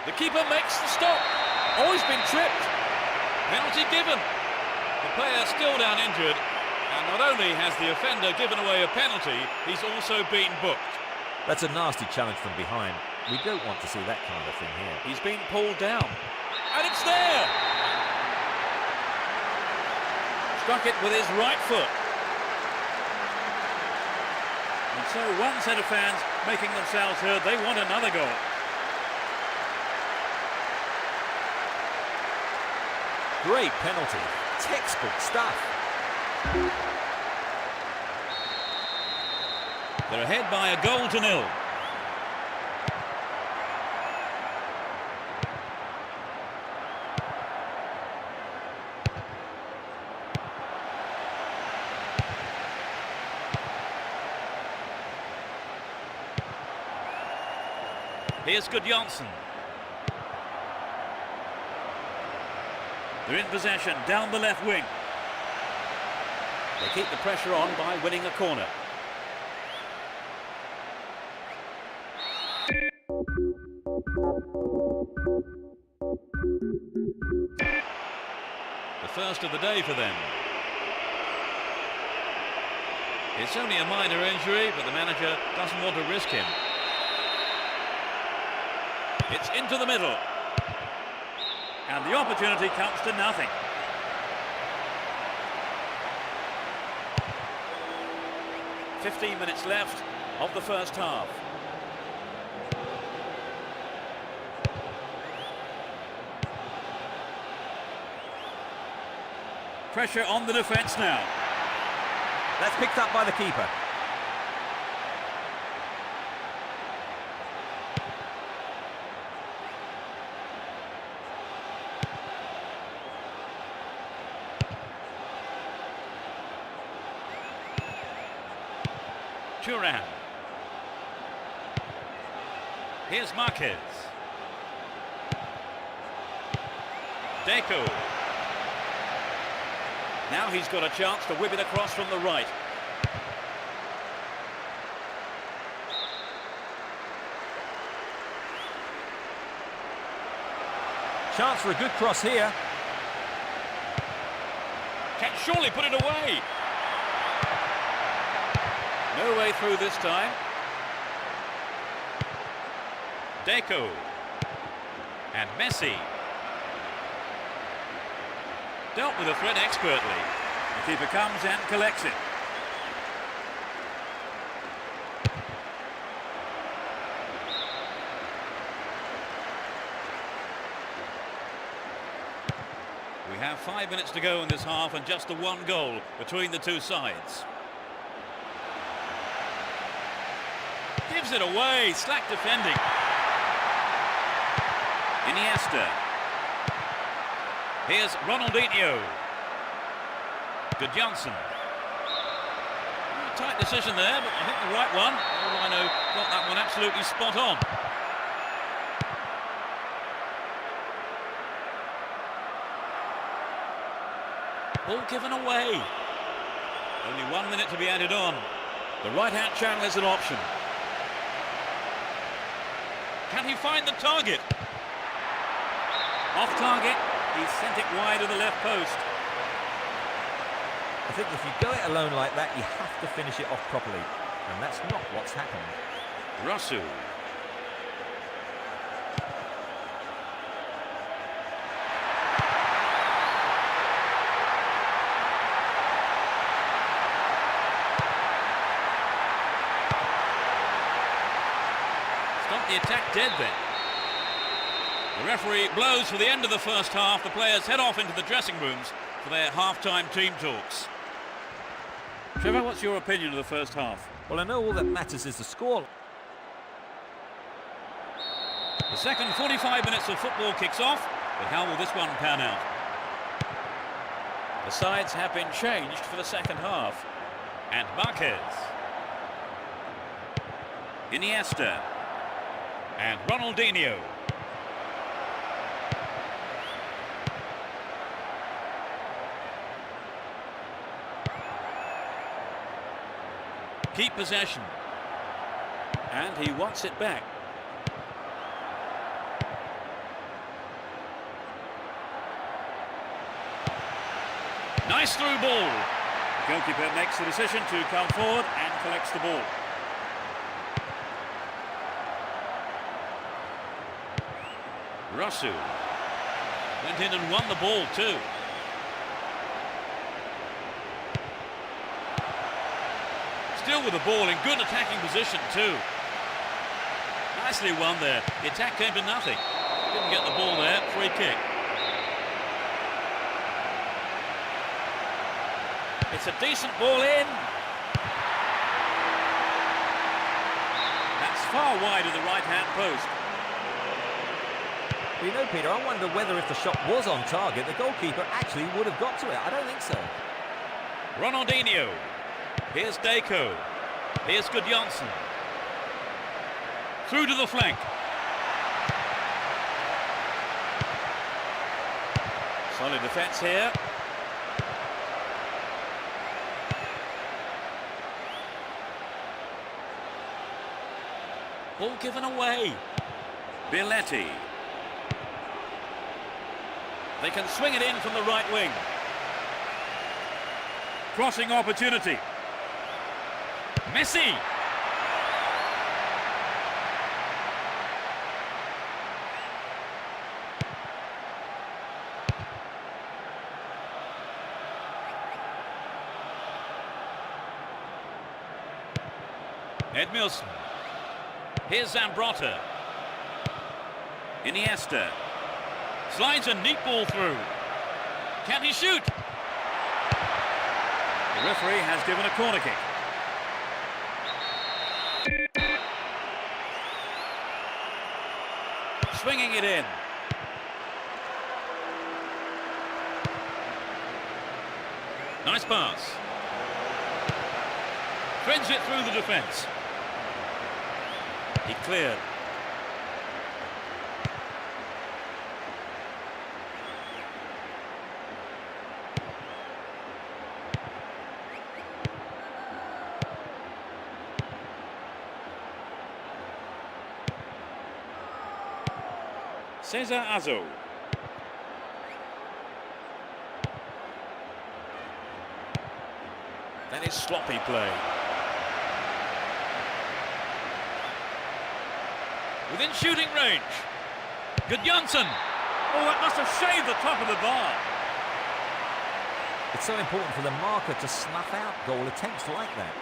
The keeper makes the stop. Oh, he's been tripped. Penalty given. The player still down injured. And not only has the offender given away a penalty, he's also been booked. That's a nasty challenge from behind. We don't want to see that kind of thing here. He's been pulled down. And it's there! Struck it with his right foot. And so one set of fans making themselves heard. They want another goal. Great penalty. Textbook stuff. They're ahead by 1-0. Here's Gudjonsson. They're in possession down the left wing. They keep the pressure on by winning a corner. The first of the day for them. It's only a minor injury, but the manager doesn't want to risk him. It's into the middle. And the opportunity comes to nothing. "15 minutes left of the first half. Pressure on the defence now. That's picked up by the keeper. Thuram. Here's Marquez. Deco. Now he's got a chance to whip it across from the right. Chance for a good cross here. Can surely put it away. No way through this time. Deco. And Messi. Dealt with the threat expertly. The keeper comes and collects it. We have 5 minutes to go in this half and just the one goal between the two sides. Gives it away, slack defending. Iniesta. Here's Ronaldinho. Gudjonsson. Tight decision there, but I think the right one. Lino got that one absolutely spot on. Ball given away. Only 1 minute to be added on. The right-hand channel is an option. Can he find the target? Off target. He's sent it wide of the left post. I think if you go it alone like that, you have to finish it off properly. And that's not what's happened. Russell. Stop the attack dead then. The referee blows for the end of the first half. The players head off into the dressing rooms for their half-time team talks. Trevor, what's your opinion of the first half? Well, I know all that matters is the score. The second 45 minutes of football kicks off, but how will this one pan out? The sides have been changed for the second half. And Marquez. Iniesta. And Ronaldinho. Keep possession. And he wants it back. Nice through ball. The goalkeeper makes the decision to come forward and collects the ball. Russell went in and won the ball too. Still with the ball in good attacking position too. Nicely won there. The attack came to nothing. Didn't get the ball there. Free kick. It's a decent ball in. That's far wide of the right-hand post. Well, you know, Peter, I wonder whether if the shot was on target, the goalkeeper actually would have got to it. I don't think so. Ronaldinho. Here's Deco. Here's Gudjonsson. Through to the flank. Solid defence here. Ball given away. Biletti. They can swing it in from the right wing. Crossing opportunity. Messi. Edmilson. Here's Zambrotta. Iniesta. Slides a neat ball through. Can he shoot? The referee has given a corner kick. Swinging it in. Nice pass. Threads it through the defence. He cleared. Cesar Azzo. That is sloppy play. Within shooting range. Gudjonsson. Oh, that must have shaved the top of the bar. It's so important for the marker to snuff out goal attempts like that.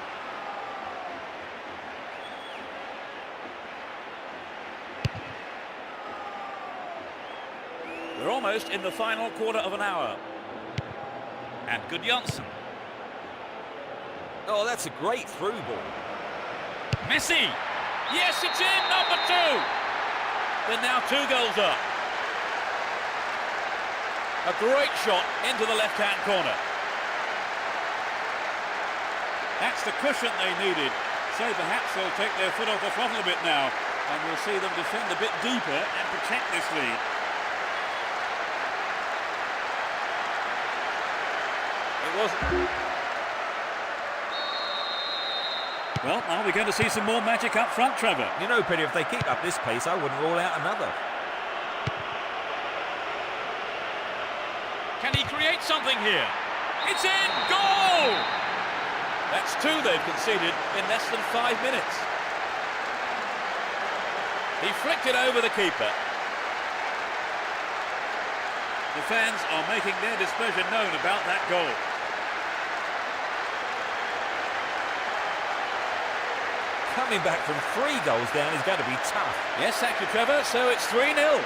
We're almost in the final quarter of an hour. And Gudjonsson. Oh, that's a great through ball. Messi. Yes, it's in, number 2. They're now 2 goals up. A great shot into the left-hand corner. That's the cushion they needed. So perhaps they'll take their foot off the throttle a bit now, and we'll see them defend a bit deeper and protect this lead. Well, are we going to see some more magic up front, Trevor? You know, Peter, if they keep up this pace, I wouldn't rule out another. Can he create something here? It's in! Goal! That's two they've conceded in less than 5 minutes. He flicked it over the keeper. The fans are making their displeasure known about that goal. Coming back from 3 goals down is going to be tough. Yes, thank you, Trevor. So it's 3-0.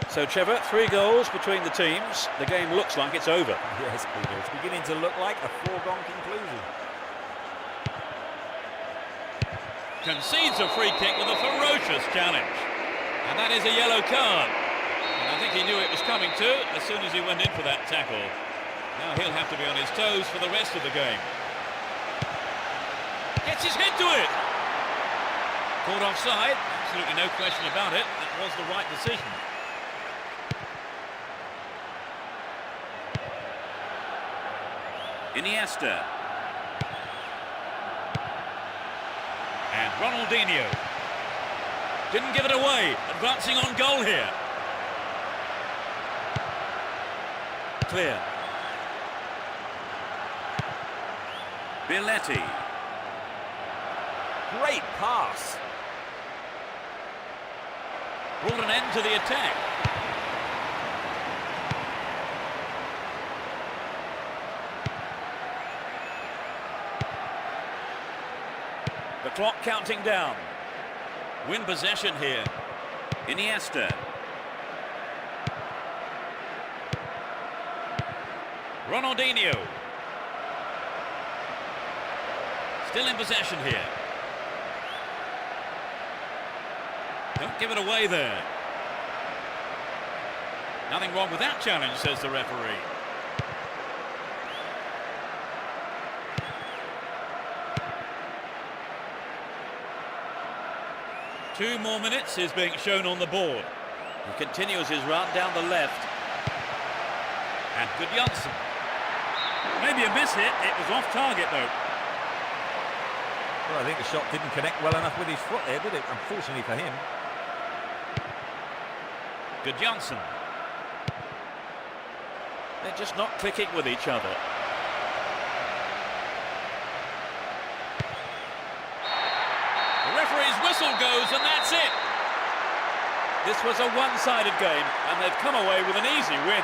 So, Trevor, 3 goals between the teams. The game looks like it's over. Yes, Peter, it's beginning to look like a foregone conclusion. Concedes a free kick with a ferocious challenge. And that is a yellow card. And I think he knew it was coming too as soon as he went in for that tackle. Now he'll have to be on his toes for the rest of the game. Gets his head to it. Caught offside. Absolutely no question about it. That was the right decision. Iniesta. And Ronaldinho. Didn't give it away. Advancing on goal here. Clear. Billetti. Great pass. Brought an end to the attack. The clock counting down. Win possession here. Iniesta. Ronaldinho. Still in possession here. Don't give it away there. Nothing wrong with that challenge, says the referee. Two more minutes is being shown on the board. He continues his run down the left. And good Janssen. Maybe a miss hit. It was off target though. Well, I think the shot didn't connect well enough with his foot there, did it? Unfortunately for him. Good Janssen. They're just not clicking with each other. The referee's whistle goes and that's it. This was a one-sided game and they've come away with an easy win.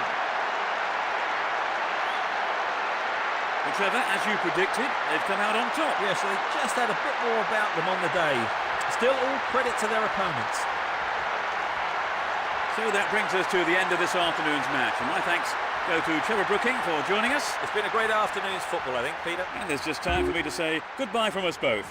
Well, Trevor, as you predicted, they've come out on top. Yes, they just had a bit more about them on the day. Still, all credit to their opponents. So that brings us to the end of this afternoon's match. And my thanks go to Trevor Brooking for joining us. It's been a great afternoon's football, I think, Peter. And there's just time for me to say goodbye from us both.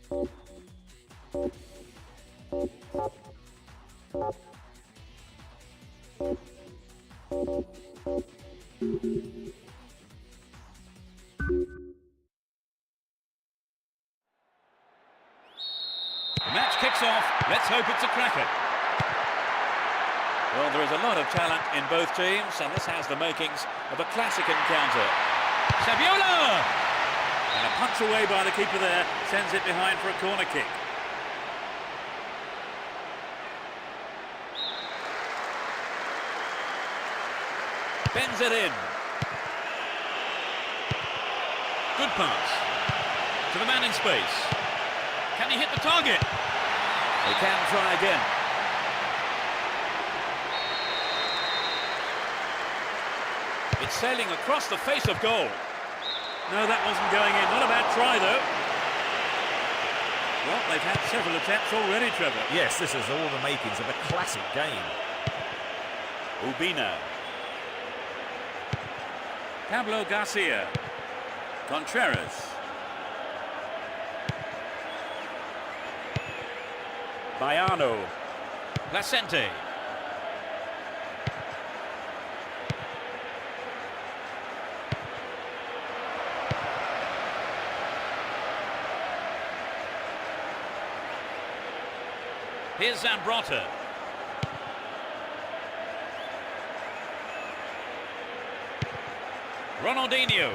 The match kicks off. Let's hope it's a cracker. Well, there is a lot of talent in both teams, and this has the makings of a classic encounter. Saviola! And a punch away by the keeper there sends it behind for a corner kick. Bends it in. Good pass. To the man in space. Can he hit the target? They can try again. It's sailing across the face of goal. No, that wasn't going in. Not a bad try, though. Well, they've had several attempts already, Trevor. Yes, this is all the makings of a classic game. Ubina. Pablo Garcia. Contreras. Baiano. Placente. Here's Zambrotta. Ronaldinho.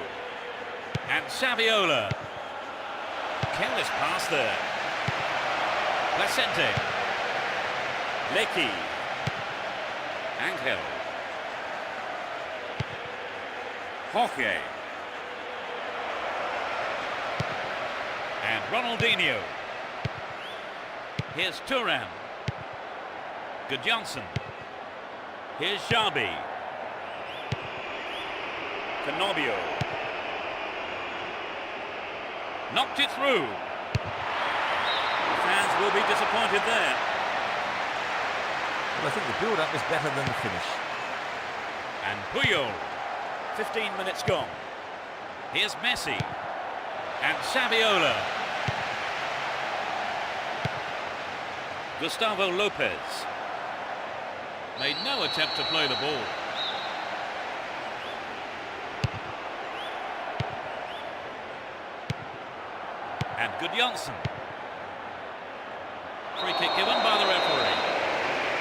And Saviola. Careless pass there. Placente. Lecky. Angel. Jorge. And Ronaldinho. Here's Turan. Gudjonsson. Here's Xabi. Canobio. Knocked it through. The fans will be disappointed there. Well, I think the build-up was better than the finish. And Puyol. 15 minutes gone. Here's Messi. And Saviola. Gustavo Lopez. Made no attempt to play the ball. And Gudjonsson. Free kick given by the referee.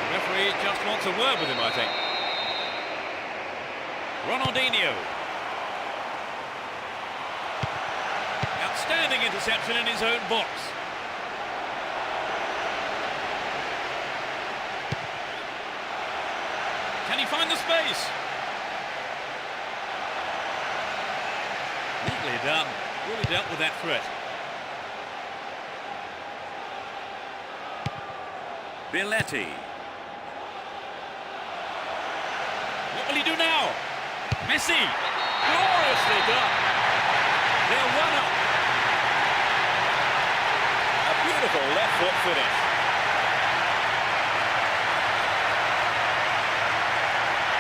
The referee just wants a word with him, I think. Ronaldinho. Outstanding interception in his own box. Can he find the space? Neatly done. Really dealt with that threat. Belletti. What will he do now? Messi. Gloriously done. They're 1-up. A beautiful left foot finish.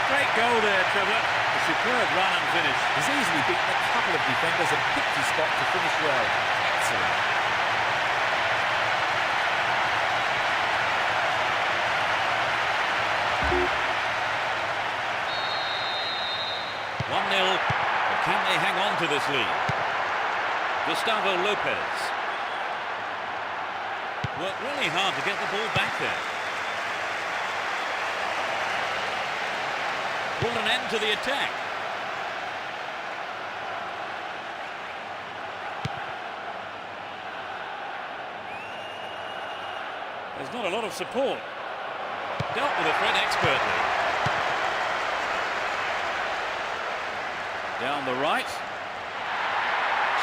Great goal there, Trevor. A superb run and finish. He's easily beaten a couple of defenders and picked his spot to finish well. Excellent. 1-0, but can they hang on to this lead? Gustavo Lopez. Worked really hard to get the ball back there. Pulled an end to the attack. There's not a lot of support. Dealt with the threat expertly. Down the right.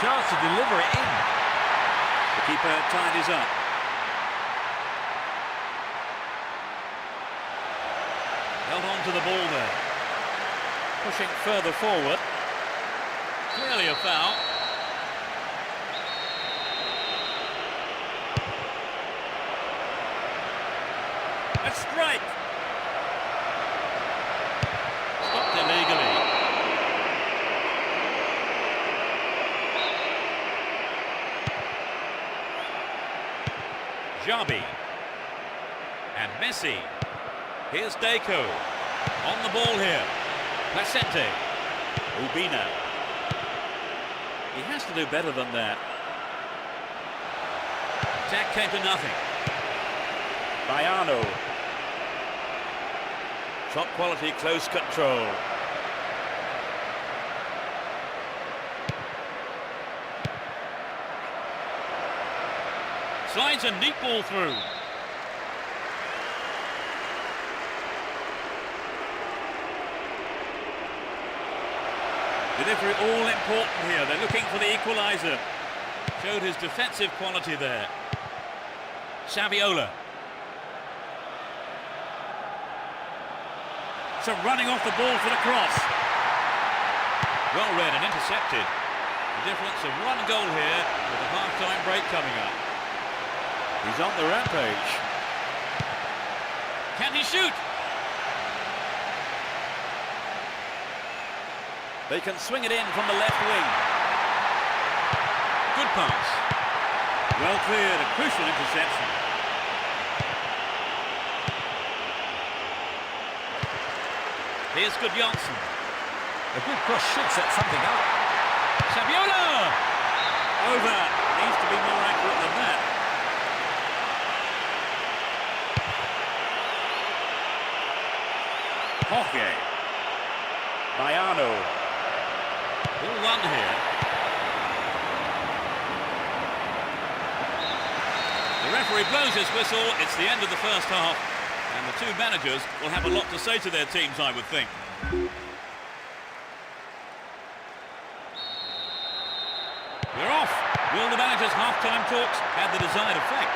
Chance to deliver it in. The keeper tidies up. Held on to the ball there. Pushing further forward. Clearly a foul. A strike. Stopped illegally. Xabi. And Messi. Here's Deco. On the ball here. Placente. Ubina. He has to do better than that. Attack came to nothing. Bayano. Top quality close control. Slides a neat ball through. Delivery all important here. They're looking for the equaliser. Showed his defensive quality there. Saviola. So running off the ball for the cross. Well read and intercepted. The difference of 1 goal here with the half-time break coming up. He's on the rampage. Can he shoot? They can swing it in from the left wing. Good pass. Well cleared, a crucial interception. Here's Gudjonsson. A good cross should set something up. Saviola! Over. Needs to be more accurate than that. Hoche. Bayano. Ball one here. The referee blows his whistle. It's the end of the first half. And the two managers will have a lot to say to their teams, I would think. We're off. Will the managers' half-time talks have the desired effect?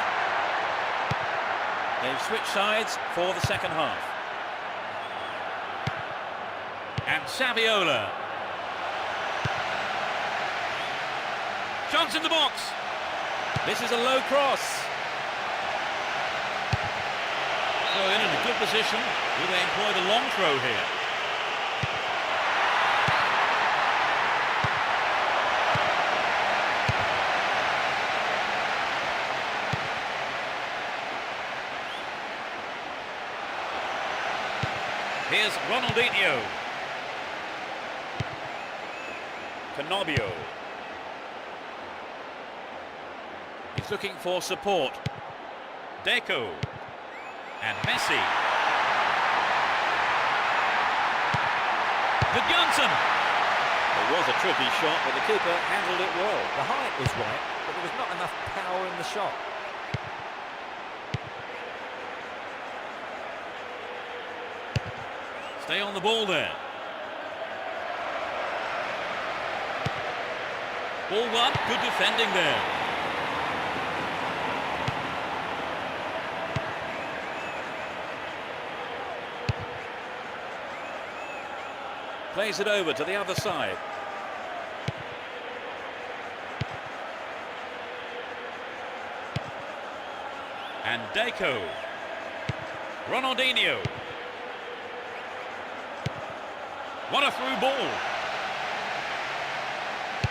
They've switched sides for the second half. And Saviola. Chance in the box. This is a low cross. Throw in a good position. Will they employ the long throw here? Here's Ronaldinho. Canobio. He's looking for support. Deco. And Messi. Gudjonsson. It was a tricky shot, but the keeper handled it well. The height was right, but there was not enough power in the shot. Stay on the ball there. Ball one, good defending there. Plays it over to the other side. And Deco. Ronaldinho. What a through ball.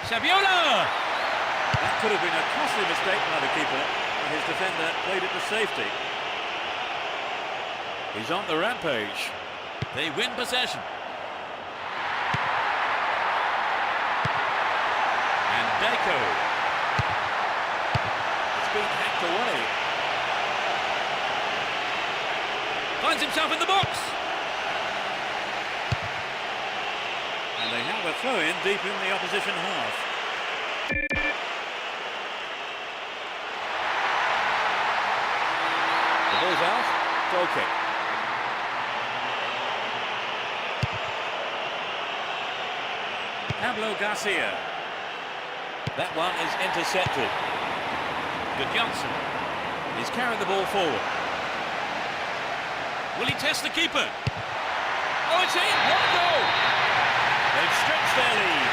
Saviola! That could have been a costly mistake by the keeper, and his defender played it to safety. He's on the rampage. They win possession. And Deco. It's been hacked away. Finds himself in the box. And they have a throw-in deep in the opposition half. The ball's out. Goal kick. Pablo Garcia. That one is intercepted. Gudjonsson. He's carried the ball forward. Will he test the keeper? Oh, it's in! What a goal! They've stretched their lead.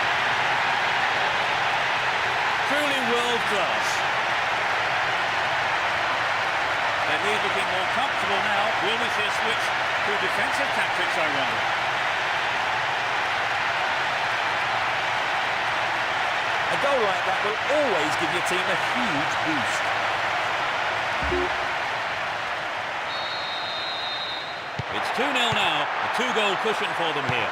Truly world class. Their lead looking more comfortable now. Will we see a switch to defensive tactics, I wonder? A goal like that will always give your team a huge boost. 2-goal cushion for them here.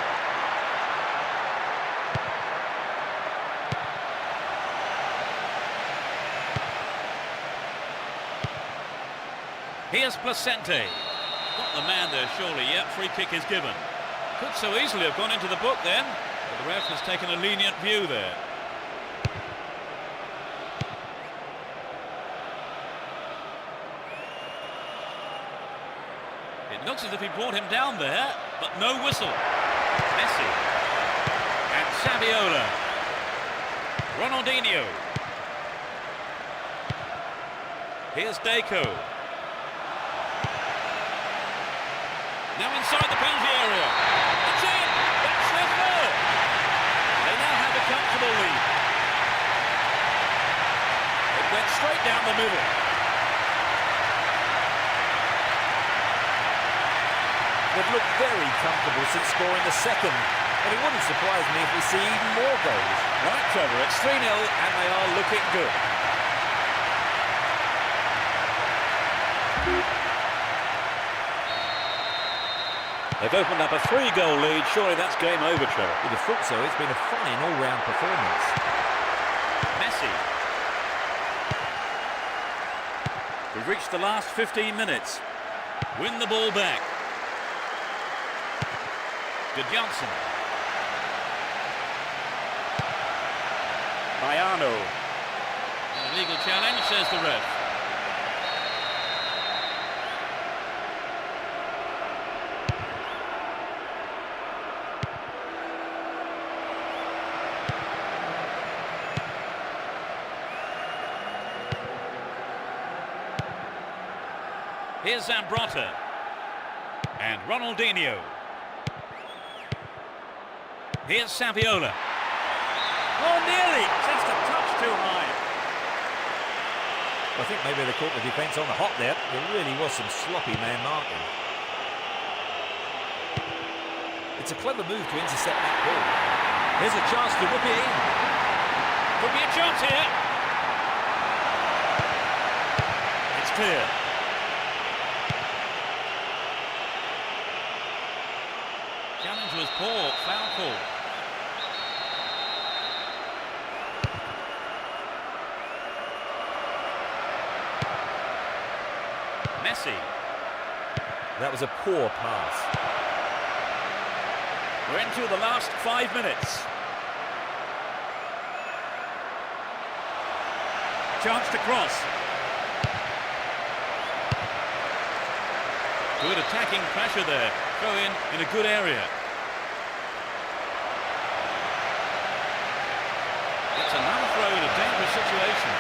Here's Placente. Got the man there, surely. Yep, free kick is given. Could so easily have gone into the book then, but the ref has taken a lenient view there. It looks as if he brought him down there, but no whistle. Messi. And Saviola. Ronaldinho. Here's Deco. Now inside the penalty area. It's in! That's their third! They now have a comfortable lead. It went straight down the middle. They've looked very comfortable since scoring the second, and it wouldn't surprise me if we see even more goals. Right, Trevor, it's 3-0 and they are looking good. They've opened up a 3-goal lead. Surely that's game over, Trevor. You'd have thought so. It's been a fine all-round performance. Messi. We've reached the last 15 minutes. Win the ball back. Good Johnson. Bayano. An illegal challenge, says the ref. Here's Zambrotta. And Ronaldinho. Here's Saviola. Oh, nearly! Just a touch too high. I think maybe they caught the defence on the hop there. There really was some sloppy man marking. It's a clever move to intercept that ball. Here's a chance to whip it in. Could be a chance here. It's clear. Challenge was poor, foul call. Messi. That was a poor pass. We're into the last 5 minutes. Chance to cross. Good attacking pressure there. Throw in a good area. It's another throw in a dangerous situation.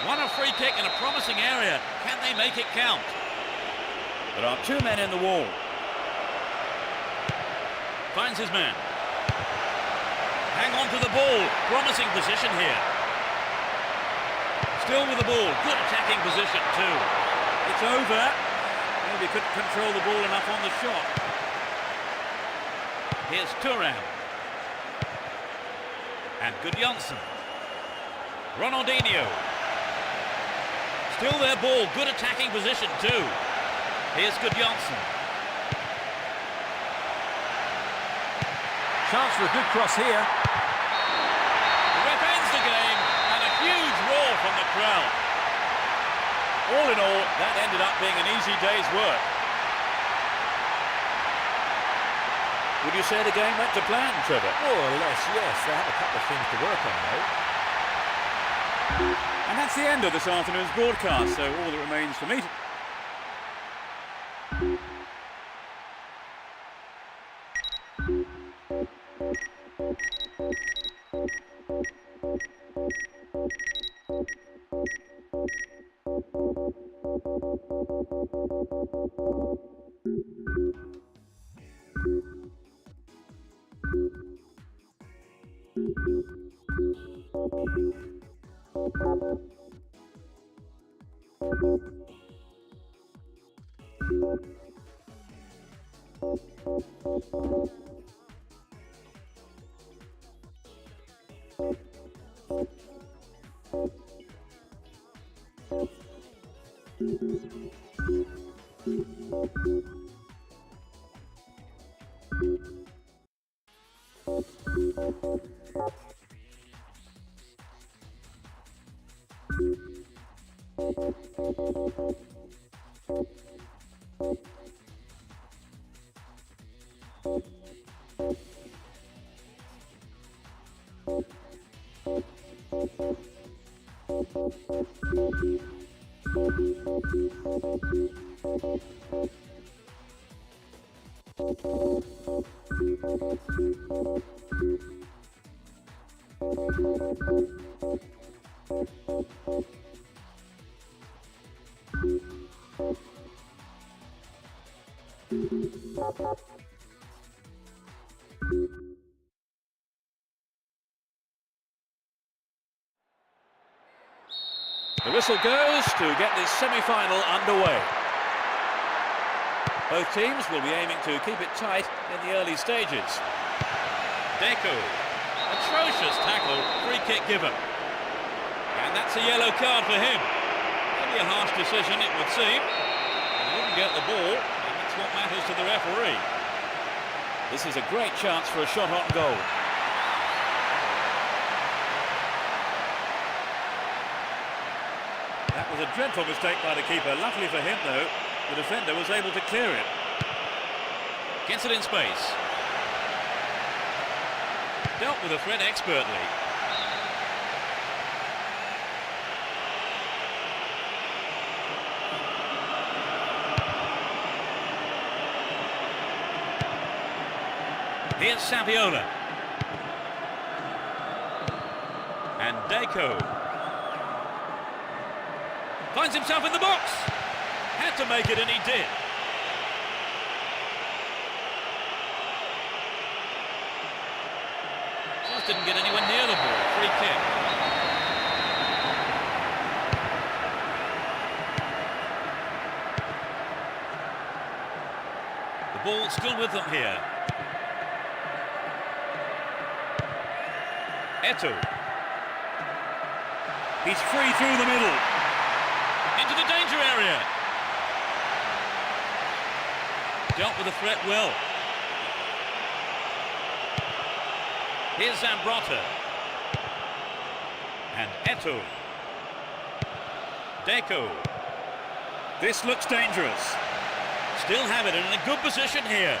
Won a free kick in a promising area. Can they make it count? There are 2 men in the wall. Finds his man. Hang on to the ball. Promising position here. Still with the ball. Good attacking position too. It's over. Maybe couldn't control the ball enough on the shot. Here's Thuram. And good Johnson. Ronaldinho. Still their ball. Good attacking position too. Here's good Johnson. Chance for a good cross here. The ref ends the game and a huge roar from the crowd. All in all, that ended up being an easy day's work. Would you say the game went to plan, Trevor? More or less, yes. They have a couple of things to work on, though. And that's the end of this afternoon's broadcast, so all that remains for me to... The whistle goes to get this semi-final underway. Both teams will be aiming to keep it tight in the early stages. Deco. Atrocious tackle, free kick given. And that's a yellow card for him. Maybe a harsh decision, it would seem. But he didn't get the ball, and that's what matters to the referee. This is a great chance for a shot on goal. That was a dreadful mistake by the keeper. Luckily for him, though, the defender was able to clear it. Gets it in space. Dealt with the threat expertly. Here's Saviola. And Deco. Finds himself in the box. Had to make it, and he did. Just didn't get anywhere near the ball. Free kick. The ball still with them here. Eto. He's free through the middle. Into the danger area. Dealt with the threat well. Here's Zambrotta. And Eto. Deco. This looks dangerous. Still have it and in a good position here.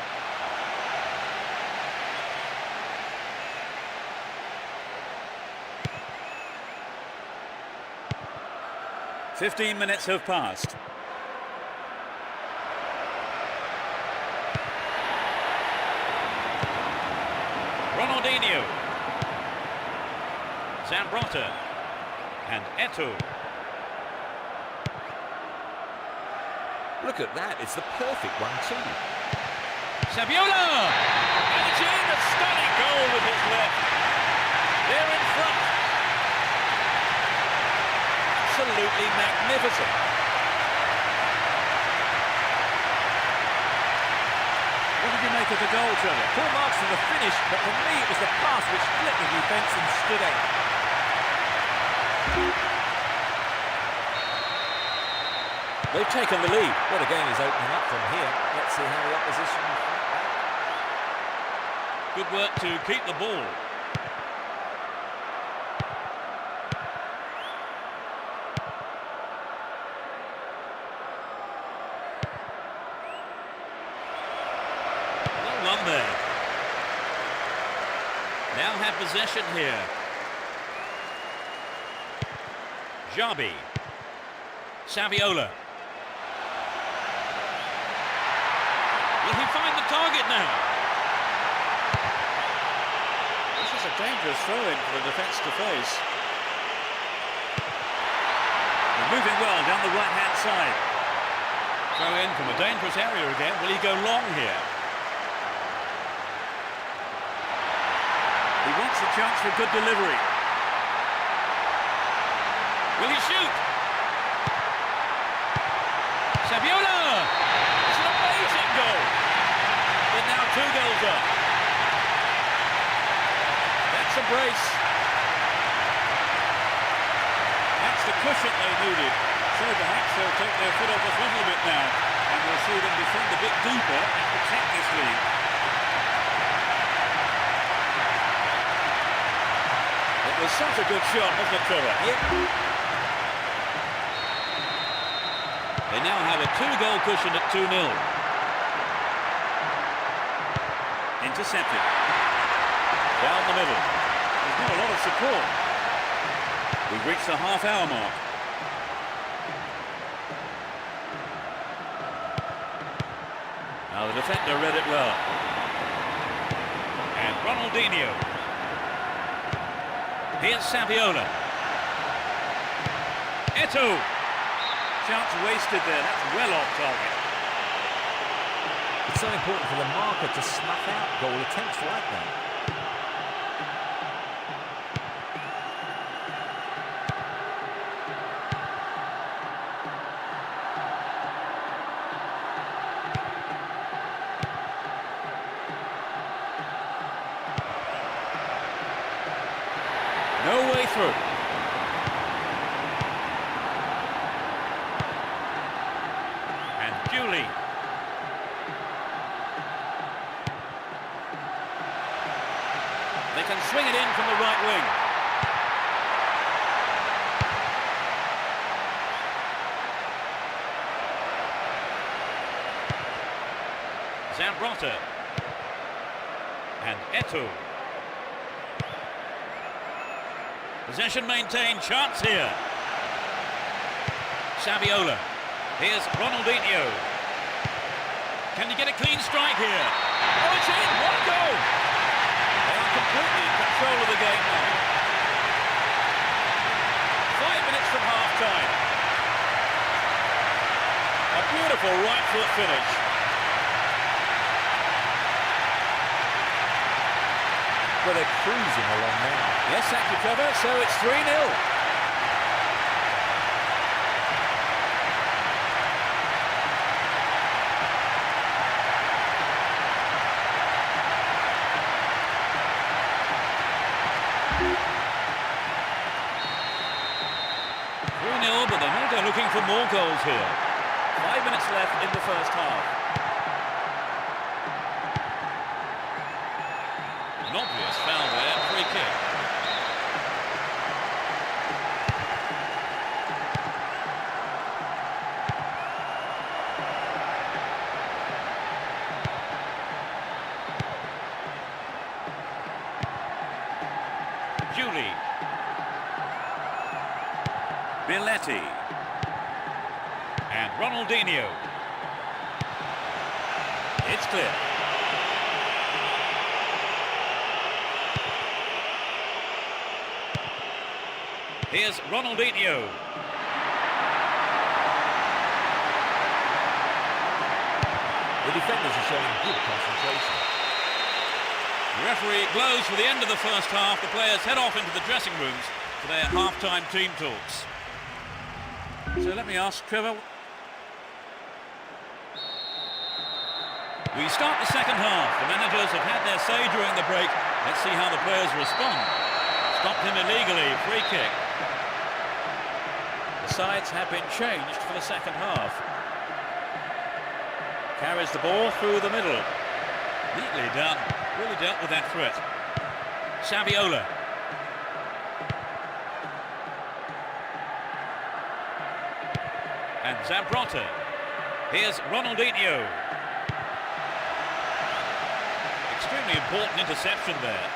"15 minutes have passed. Ronaldinho. Zambrotta. And Eto. Look at that, it's the perfect one too. Saviola! And it's in, a stunning goal with his left. They're in front. Absolutely magnificent. What did you make of the goal, Trevor? Full marks for the finish, but for me it was the pass which flipped the defence and stood out. They've taken the lead. Well, the game is opening up from here. Let's see how the opposition fight back. Good work to keep the ball. Well won there. Now have possession here. Jabi. Saviola. Will he find the target now? This is a dangerous throw-in for the defence to face. They're moving well down the right-hand side. Throw in from a dangerous area again. Will he go long here? He wants a chance for a good delivery. Will he shoot? Saviola! It's an amazing goal. They're now 2 goals up. That's a brace. That's the cushion they needed. So perhaps they'll take their foot off the throttle a bit now, and we'll see them defend a bit deeper and protect this lead. It was such a good shot, wasn't it, Trevor? Yeah. They now have a 2-goal cushion at 2-0. Intercepted. Down the middle. There's not a lot of support. We've reached the half-hour mark. Now the defender read it well. And Ronaldinho. Here's Saviola. Eto'o. Chance wasted there. That's well off target. It's so important for the marker to snuff out goal attempts like that. No way through. And Julie. They can swing it in from the right wing. Zambrotta. And Eto'o. Possession maintained, chance here. Saviola. Here's Ronaldinho. Can you get a clean strike here? Oh, it's in! What a goal! They are completely in control of the game now. 5 minutes from half-time. A beautiful right-foot finish. Well, they're cruising along now. Yes, thank you, Trevor. So it's 3-0. But they know they're looking for more goals here. 5 minutes left in the first half. An obvious foul there, free kick. Julie. Belletti. And Ronaldinho. It's clear. Here's Ronaldinho. The defenders are showing good concentration. The referee blows for the end of the first half. The players head off into the dressing rooms for their half-time team talks. So let me ask Trevor. We start the second half. The managers have had their say during the break. Let's see how the players respond. Stopped him illegally, free kick. The sides have been changed for the second half. Carries the ball through the middle. Neatly done. Really dealt with that threat. Saviola. And Zambrotta. Here's Ronaldinho. Extremely important interception there.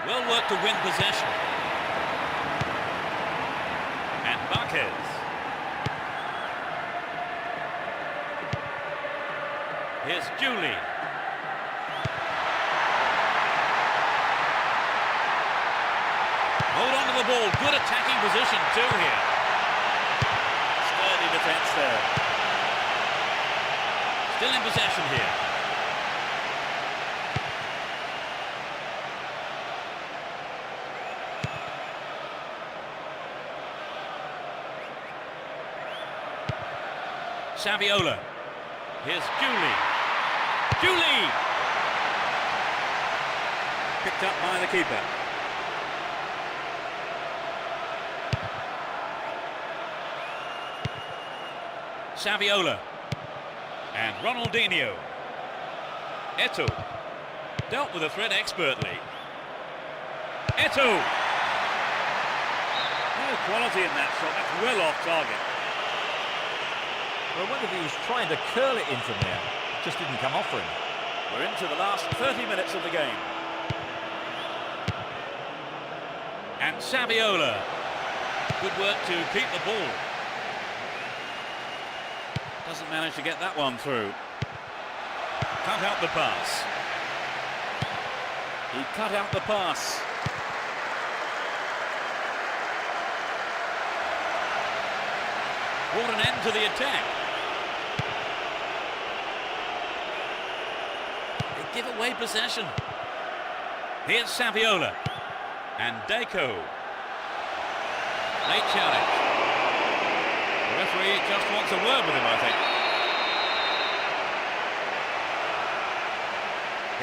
Well worked to win possession. And Marquez. Here's Julie. Hold on to the ball. Good attacking position too here. Sturdy defence there. Still in possession here. Saviola. Here's Julie. Julie! Picked up by the keeper. Saviola. And Ronaldinho. Eto'o. Dealt with the threat expertly. Eto'o! No quality in that shot, that's well off target. Well, I wonder if he was trying to curl it in from there. Just didn't come off for him. We're into the last 30 minutes of the game. And Saviola. Good work to keep the ball. Doesn't manage to get that one through. Cut out the pass. He cut out the pass. Brought an end to the attack. They give away possession. Here's Saviola. And Deco. Late challenge. The referee just wants a word with him, I think.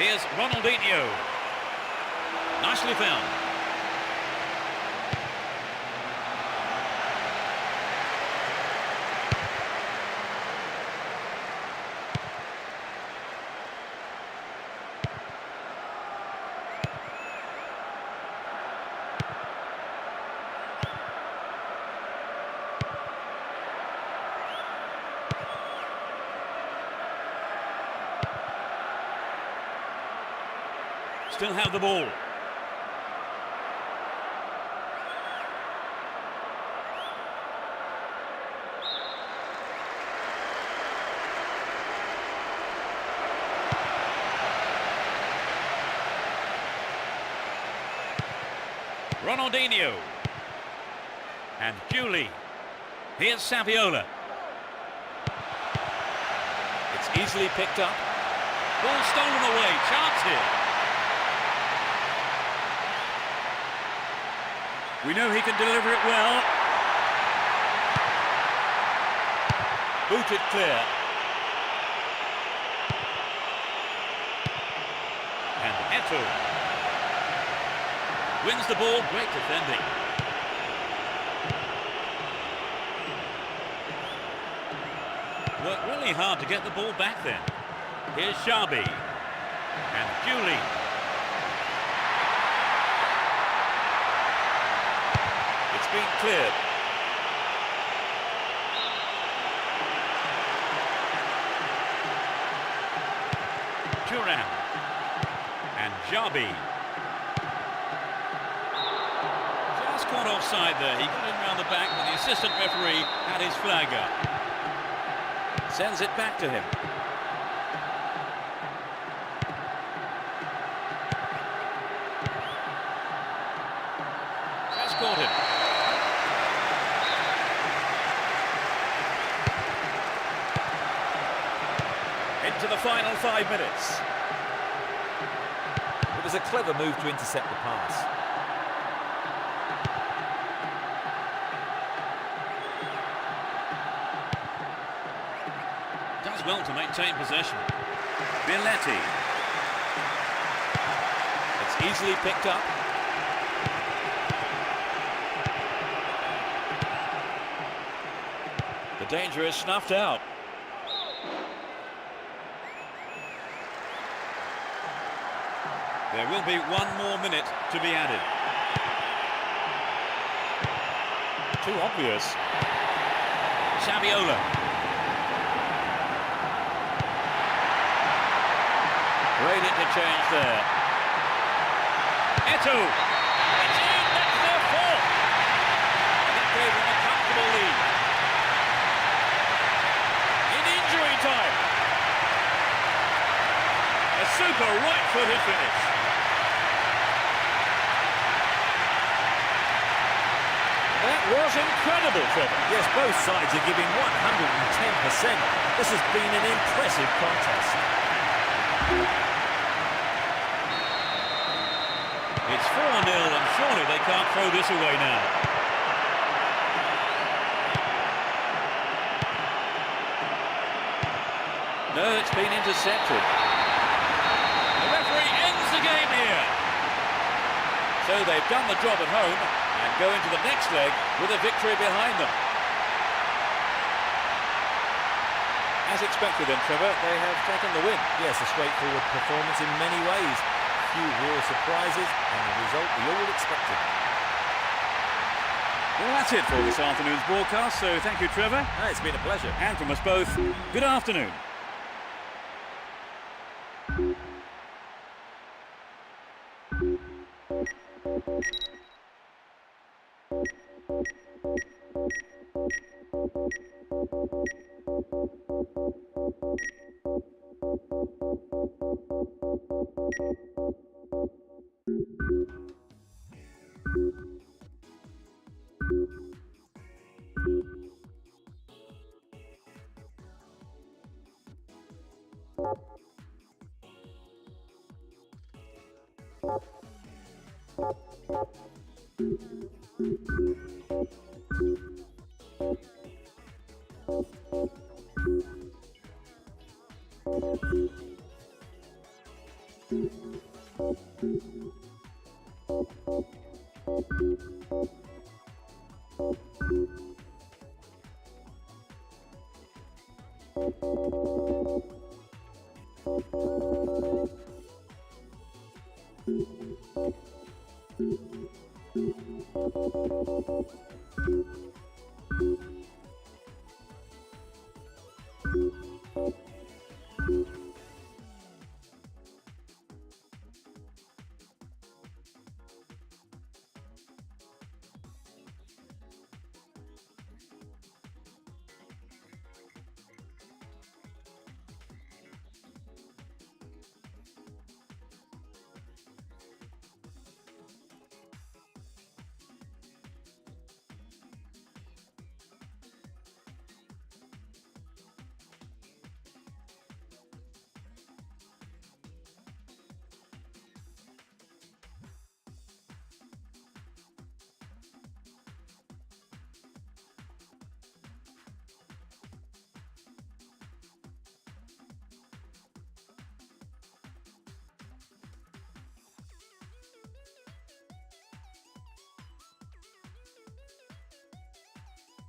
Here's Ronaldinho. Nicely found. Still have the ball. Ronaldinho. And Julie. Here's Saviola. It's easily picked up. Ball stolen away. Chance here. We know he can deliver it well. Booted clear. And Eto'o wins the ball. Great defending. Worked really hard to get the ball back then. Here's Xabi. And Julie. Been cleared. Turan and Xabi. Just caught offside there. He got in around the back, but the assistant referee had his flag up. Sends it back to him. Just caught him. To the final 5 minutes. It was a clever move to intercept the pass. Does well to maintain possession. Villetti. It's easily picked up. The danger is snuffed out. There will be 1 more minute to be added. Too obvious. Saviola. Great interchange there. Eto'o. It's in, that's their fourth. And that gave them a comfortable lead. In injury time. A super right-footed finish. That was incredible, Trevor. Yes, both sides are giving 110%. This has been an impressive contest. It's 4-0 and surely they can't throw this away now. No, it's been intercepted. The referee ends the game here. So they've done the job at home and go into the next leg with a victory behind them. As expected then, Trevor, they have taken the win. Yes, a straightforward performance in many ways. few real surprises and the result we all expected. Well, that's it for this afternoon's broadcast, so thank you, Trevor. It's been a pleasure. And from us both, good afternoon.